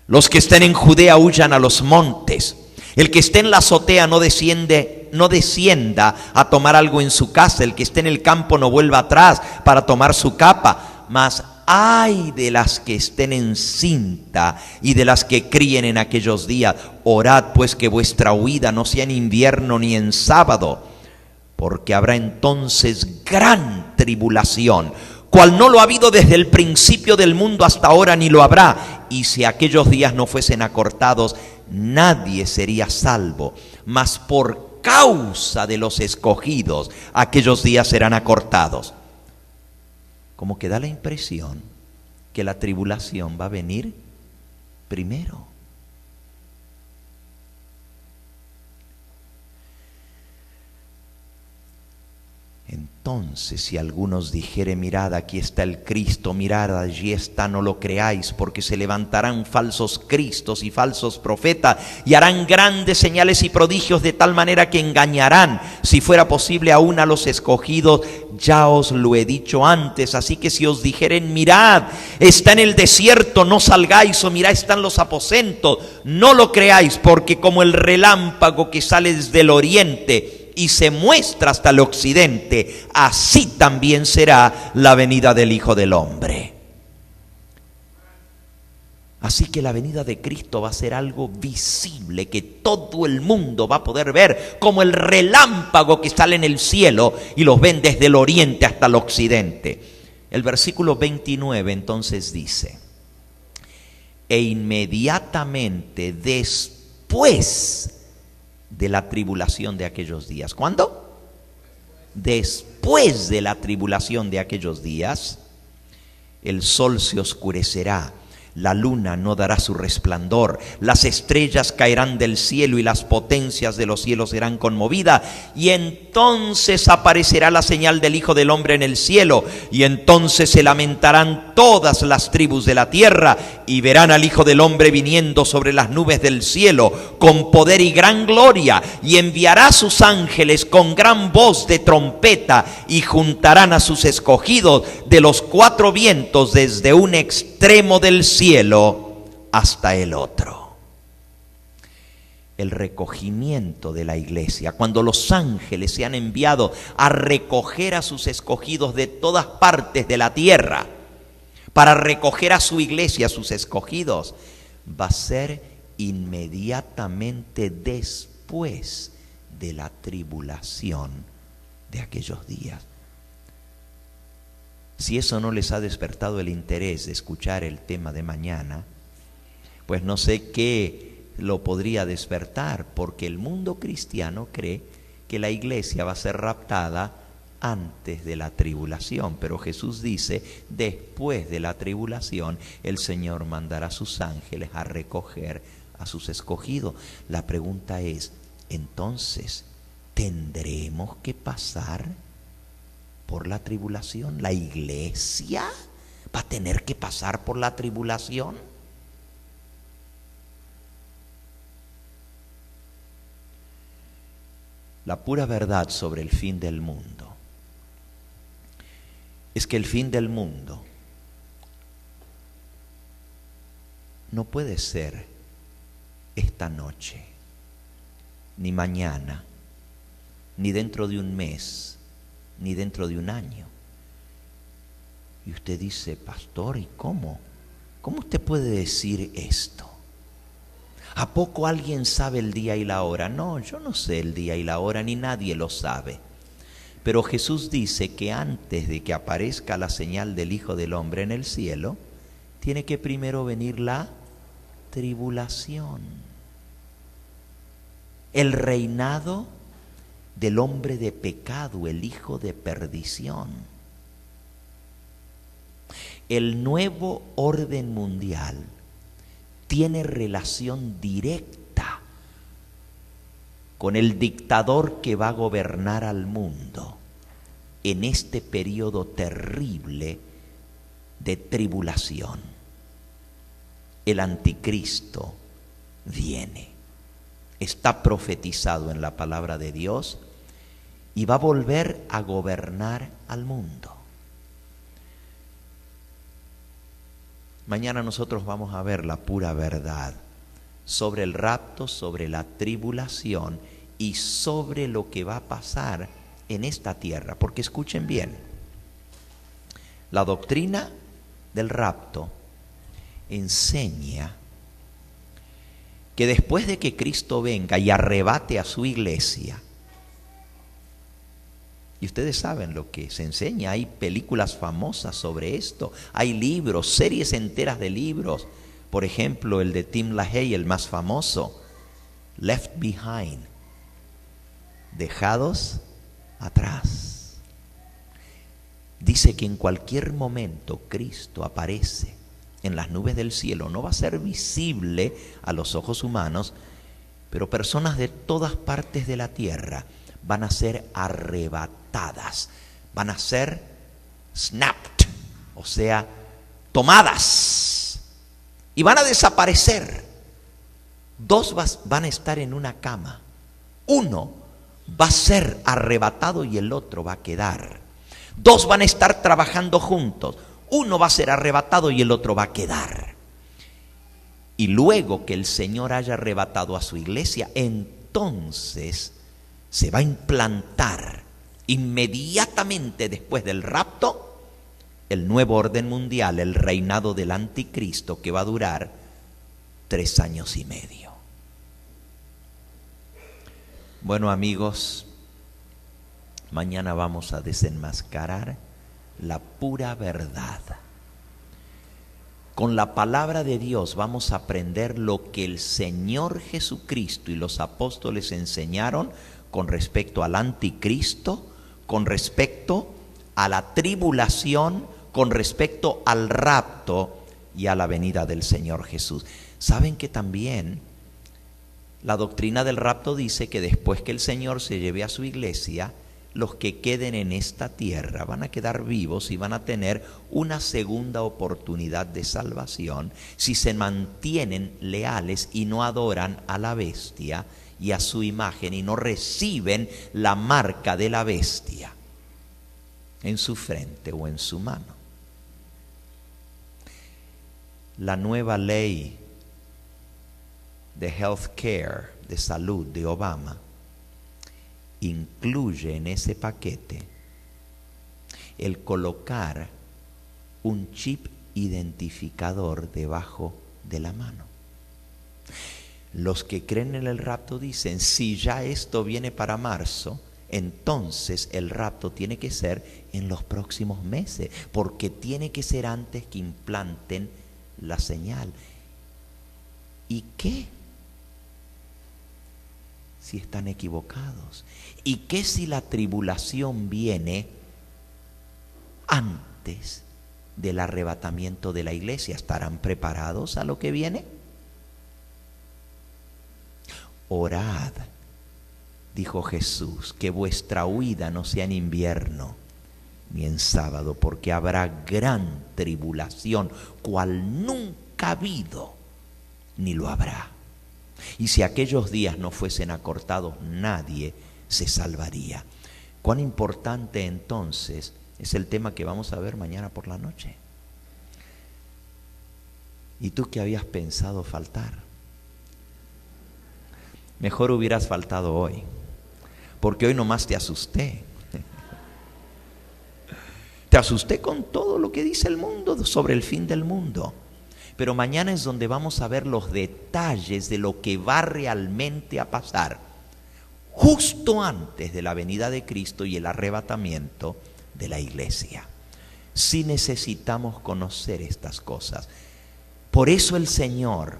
los que estén en Judea huyan a los montes. El que esté en la azotea no descienda a tomar algo en su casa. El que esté en el campo no vuelva atrás para tomar su capa. Mas ay de las que estén en cinta y de las que críen en aquellos días. Orad pues que vuestra huida no sea en invierno ni en sábado, porque habrá entonces gran tribulación, cual no lo ha habido desde el principio del mundo hasta ahora, ni lo habrá. Y si aquellos días no fuesen acortados, nadie sería salvo. Mas por causa de los escogidos, aquellos días serán acortados. Como que da la impresión que la tribulación va a venir primero. Entonces, si algunos dijere: mirad, aquí está el Cristo, mirad, allí está, no lo creáis, porque se levantarán falsos cristos y falsos profetas, y harán grandes señales y prodigios, de tal manera que engañarán, si fuera posible, aún a los escogidos. Ya os lo he dicho antes. Así que si os dijeren: mirad, está en el desierto, no salgáis, o mirad, están los aposentos, no lo creáis, porque como el relámpago que sale desde el oriente y se muestra hasta el occidente, así también será la venida del Hijo del Hombre. Así que la venida de Cristo va a ser algo visible, que todo el mundo va a poder ver, como el relámpago que sale en el cielo y los ven desde el oriente hasta el occidente. El versículo 29 entonces dice: e inmediatamente después de la tribulación de aquellos días. ¿Cuándo? Después de la tribulación de aquellos días, el sol se oscurecerá, la luna no dará su resplandor, las estrellas caerán del cielo y las potencias de los cielos serán conmovidas, y entonces aparecerá la señal del Hijo del Hombre en el cielo, y entonces se lamentarán todas las tribus de la tierra, y verán al Hijo del Hombre viniendo sobre las nubes del cielo con poder y gran gloria, y enviará a sus ángeles con gran voz de trompeta, y juntarán a sus escogidos de los cuatro vientos, desde un extremo del cielo hasta el otro. El recogimiento de la iglesia, cuando los ángeles se han enviado a recoger a sus escogidos de todas partes de la tierra, para recoger a su iglesia, a sus escogidos, va a ser inmediatamente después de la tribulación de aquellos días. Si eso no les ha despertado el interés de escuchar el tema de mañana, pues no sé qué lo podría despertar, porque el mundo cristiano cree que la iglesia va a ser raptada antes de la tribulación, pero Jesús dice: después de la tribulación el Señor mandará a sus ángeles a recoger a sus escogidos. La pregunta es: entonces, ¿tendremos que pasar por la tribulación? ¿La iglesia va a tener que pasar por la tribulación? La pura verdad sobre el fin del mundo es que el fin del mundo no puede ser esta noche, ni mañana, ni dentro de un mes, ni dentro de un año. Y usted dice: pastor, ¿y cómo? ¿Cómo usted puede decir esto? ¿A poco alguien sabe el día y la hora? No, yo no sé el día y la hora, ni nadie lo sabe. Pero Jesús dice que antes de que aparezca la señal del Hijo del Hombre en el cielo, tiene que primero venir la tribulación, el reinado del hombre de pecado, el hijo de perdición. El nuevo orden mundial tiene relación directa con el dictador que va a gobernar al mundo en este periodo terrible de tribulación. El anticristo viene, está profetizado en la palabra de Dios y va a volver a gobernar al mundo. Mañana nosotros vamos a ver la pura verdad sobre el rapto, sobre la tribulación y sobre lo que va a pasar en esta tierra. Porque escuchen bien, la doctrina del rapto enseña que después de que Cristo venga y arrebate a su iglesia, y ustedes saben lo que se enseña, hay películas famosas sobre esto, hay libros, series enteras de libros, por ejemplo el de Tim LaHaye, el más famoso, Left Behind, dejados atrás. Dice que en cualquier momento Cristo aparece en las nubes del cielo, no va a ser visible a los ojos humanos, pero personas de todas partes de la tierra van a ser arrebatadas, van a ser snapped, o sea, tomadas, y van a desaparecer. Dos van a estar en una cama, uno va a ser arrebatado y el otro va a quedar. Dos van a estar trabajando juntos, uno va a ser arrebatado y el otro va a quedar. Y luego que el Señor haya arrebatado a su iglesia, entonces se va a implantar inmediatamente después del rapto el nuevo orden mundial, el reinado del anticristo, que va a durar 3 años y medio. Bueno, amigos, mañana vamos a desenmascarar la pura verdad. Con la palabra de Dios vamos a aprender lo que el Señor Jesucristo y los apóstoles enseñaron con respecto al anticristo, con respecto a la tribulación, con respecto al rapto y a la venida del Señor Jesús. ¿Saben que también la doctrina del rapto dice que después que el Señor se lleve a su iglesia, los que queden en esta tierra van a quedar vivos y van a tener una segunda oportunidad de salvación si se mantienen leales y no adoran a la bestia y a su imagen y no reciben la marca de la bestia en su frente o en su mano? La nueva ley de health care, de salud de Obama, incluye en ese paquete el colocar un chip identificador debajo de la mano. Los que creen en el rapto dicen, si ya esto viene para marzo, entonces el rapto tiene que ser en los próximos meses, porque tiene que ser antes que implanten la señal. ¿Y qué si están equivocados? ¿Y qué si la tribulación viene antes del arrebatamiento de la iglesia? ¿Estarán preparados a lo que viene? Orad, dijo Jesús, que vuestra huida no sea en invierno ni en sábado, porque habrá gran tribulación, cual nunca ha habido, ni lo habrá. Y si aquellos días no fuesen acortados, nadie se salvaría. Cuán importante entonces es el tema que vamos a ver mañana por la noche. ¿Y tú qué habías pensado faltar? Mejor hubieras faltado hoy, porque hoy nomás te asusté. Te asusté con todo lo que dice el mundo sobre el fin del mundo. Pero mañana es donde vamos a ver los detalles de lo que va realmente a pasar. justo antes de la venida de Cristo y el arrebatamiento de la iglesia. Sí necesitamos conocer estas cosas. Por eso el Señor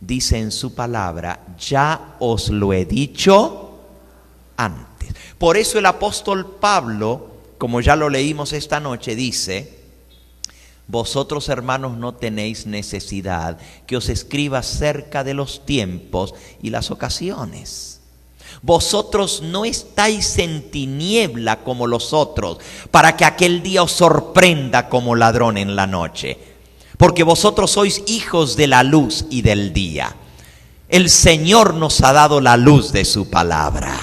dice en su palabra: ya os lo he dicho antes. Por eso el apóstol Pablo, como ya lo leímos esta noche, dice: vosotros, hermanos, no tenéis necesidad que os escriba acerca de los tiempos y las ocasiones. Vosotros no estáis en tiniebla como los otros, para que aquel día os sorprenda como ladrón en la noche. Porque vosotros sois hijos de la luz y del día. El Señor nos ha dado la luz de su palabra.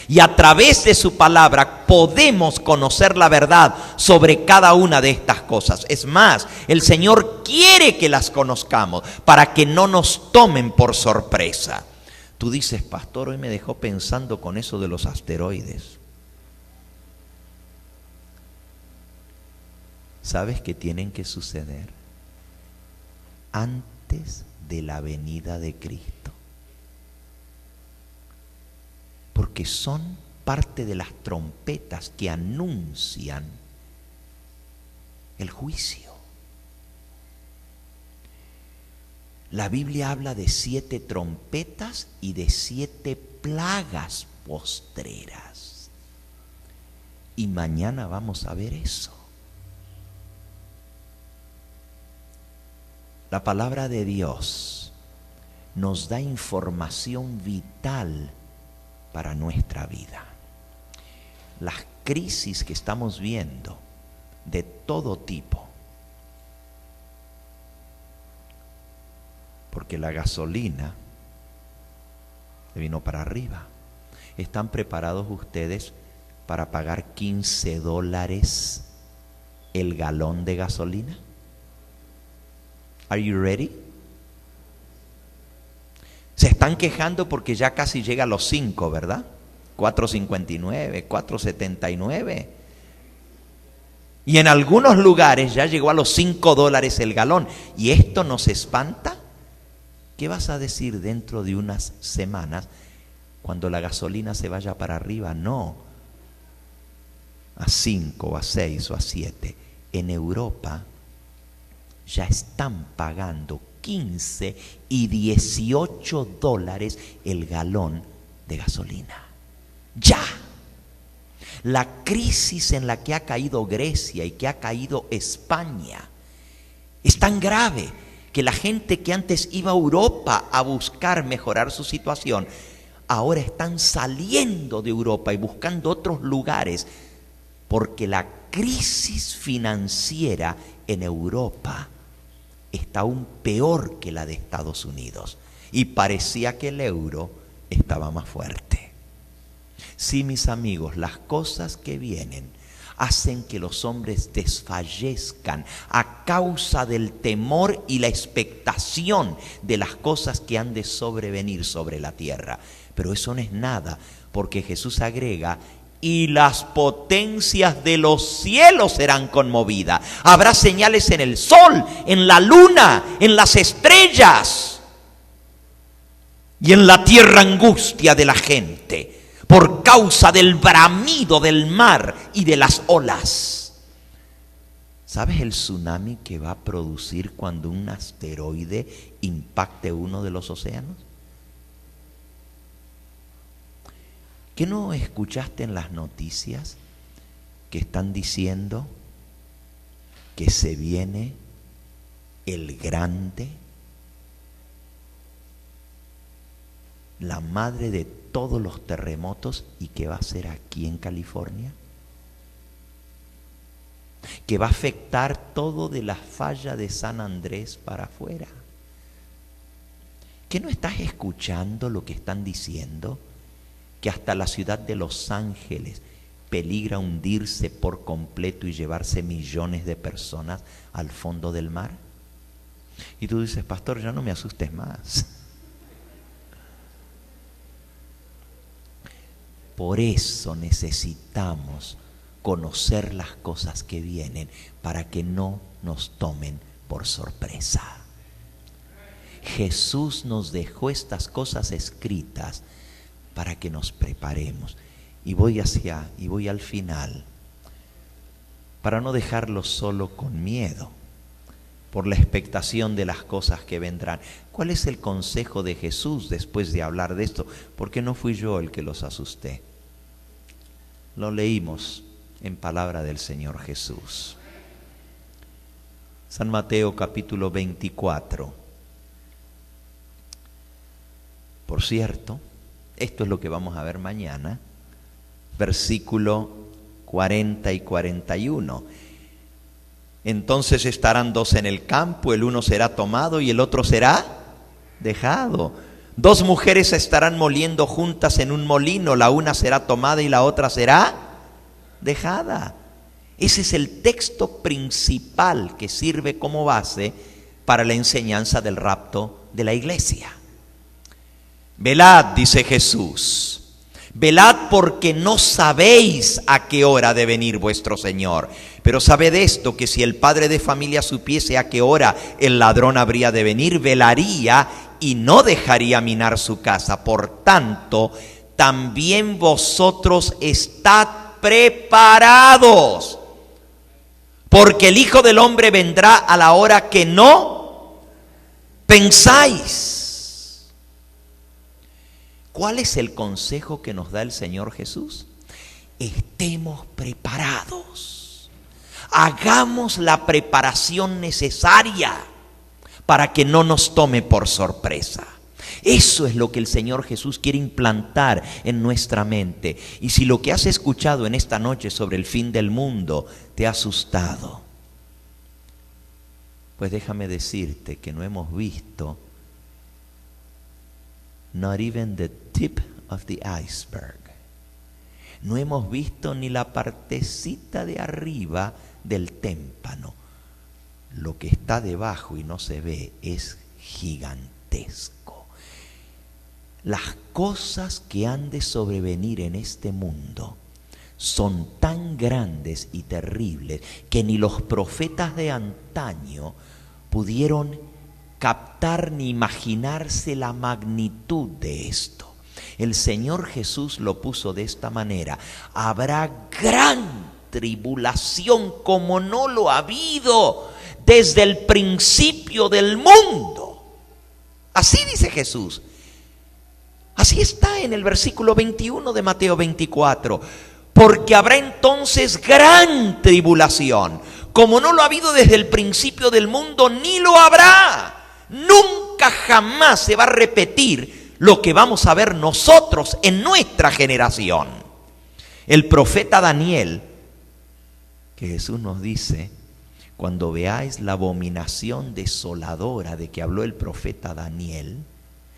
Y a través de su palabra podemos conocer la verdad sobre cada una de estas cosas. Es más, el Señor quiere que las conozcamos para que no nos tomen por sorpresa. Tú dices: pastor, hoy me dejó pensando con eso de los asteroides. ¿Sabes qué tienen que suceder antes de la venida de Cristo? Porque son parte de las trompetas que anuncian el juicio. La Biblia habla de 7 trompetas y de 7 plagas postreras. Y mañana vamos a ver eso. La palabra de Dios nos da información vital para nuestra vida. Las crisis que estamos viendo de todo tipo, porque la gasolina vino para arriba. ¿Están preparados ustedes para pagar $15 el galón de gasolina? Are you ready? Se están quejando porque ya casi llega a los 5, ¿verdad? 4.59, 4.79. Y en algunos lugares ya llegó a los $5 el galón. ¿Y esto nos espanta? ¿Qué vas a decir dentro de unas semanas cuando la gasolina se vaya para arriba? No, a 5, o a 6 o a 7. En Europa ya están pagando 15 y $18 el galón de gasolina. ¡Ya! La crisis en la que ha caído Grecia y que ha caído España es tan grave que la gente que antes iba a Europa a buscar mejorar su situación, ahora están saliendo de Europa y buscando otros lugares, porque la crisis financiera en Europa está aún peor que la de Estados Unidos. Y parecía que el euro estaba más fuerte. Sí, mis amigos, las cosas que vienen hacen que los hombres desfallezcan a causa del temor y la expectación de las cosas que han de sobrevenir sobre la tierra. Pero eso no es nada, porque Jesús agrega: y las potencias de los cielos serán conmovidas. Habrá señales en el sol, en la luna, en las estrellas, y en la tierra angustia de la gente, por causa del bramido del mar y de las olas. ¿Sabes el tsunami que va a producir cuando un asteroide impacte uno de los océanos? ¿Qué no escuchaste en las noticias que están diciendo que se viene el grande, la madre de todos los terremotos, y que va a ser aquí en California? Que va a afectar todo de la falla de San Andrés para afuera. ¿Qué no estás escuchando lo que están diciendo? Que hasta la ciudad de Los Ángeles peligra hundirse por completo y llevarse millones de personas al fondo del mar. Y tú dices: pastor, ya no me asustes más. Por eso necesitamos conocer las cosas que vienen, para que no nos tomen por sorpresa. Jesús nos dejó estas cosas escritas para que nos preparemos. Y voy al final, para no dejarlo solo con miedo, por la expectación de las cosas que vendrán. ¿Cuál es el consejo de Jesús después de hablar de esto? Porque no fui yo el que los asusté. Lo leímos en palabra del Señor Jesús. San Mateo capítulo 24. Por cierto, esto es lo que vamos a ver mañana, versículo 40 y 41. Entonces estarán dos en el campo, el uno será tomado y el otro será dejado. Dos mujeres estarán moliendo juntas en un molino, la una será tomada y la otra será dejada. Ese es el texto principal que sirve como base para la enseñanza del rapto de la iglesia. Velad, dice Jesús. Velad porque no sabéis a qué hora ha de venir vuestro Señor. Pero sabed esto, que si el padre de familia supiese a qué hora el ladrón habría de venir, velaría y no dejaría minar su casa. Por tanto, también vosotros estad preparados, porque el Hijo del Hombre vendrá a la hora que no pensáis. ¿Cuál es el consejo que nos da el Señor Jesús? Estemos preparados. Hagamos la preparación necesaria para que no nos tome por sorpresa. Eso es lo que el Señor Jesús quiere implantar en nuestra mente. Y si lo que has escuchado en esta noche sobre el fin del mundo te ha asustado, pues déjame decirte que no hemos visto not even the tip of the iceberg. No hemos visto ni la partecita de arriba del témpano. Lo que está debajo y no se ve es gigantesco. Las cosas que han de sobrevenir en este mundo son tan grandes y terribles que ni los profetas de antaño pudieron captar ni imaginarse la magnitud de esto. El Señor Jesús lo puso de esta manera: habrá gran tribulación como no lo ha habido desde el principio del mundo. Así dice Jesús. Así está en el versículo 21 de Mateo 24. Porque habrá entonces gran tribulación, como no lo ha habido desde el principio del mundo, ni lo habrá. Nunca jamás se va a repetir lo que vamos a ver nosotros en nuestra generación. El profeta Daniel, que Jesús nos dice, cuando veáis la abominación desoladora de que habló el profeta Daniel,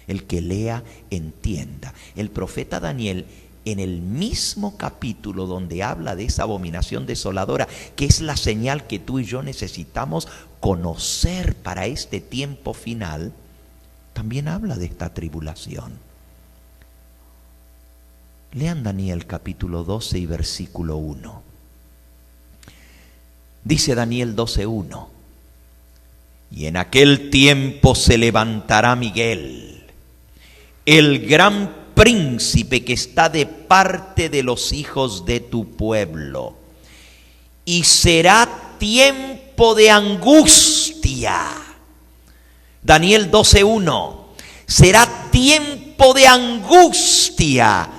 el que lea entienda. El profeta Daniel, en el mismo capítulo donde habla de esa abominación desoladora, que es la señal que tú y yo necesitamos conocer para este tiempo final, también habla de esta tribulación. Lean Daniel capítulo 12 y versículo 1. Dice Daniel 12:1: y en aquel tiempo se levantará Miguel, el gran príncipe que está de parte de los hijos de tu pueblo, y será tiempo de angustia. Daniel 12:1: será tiempo de angustia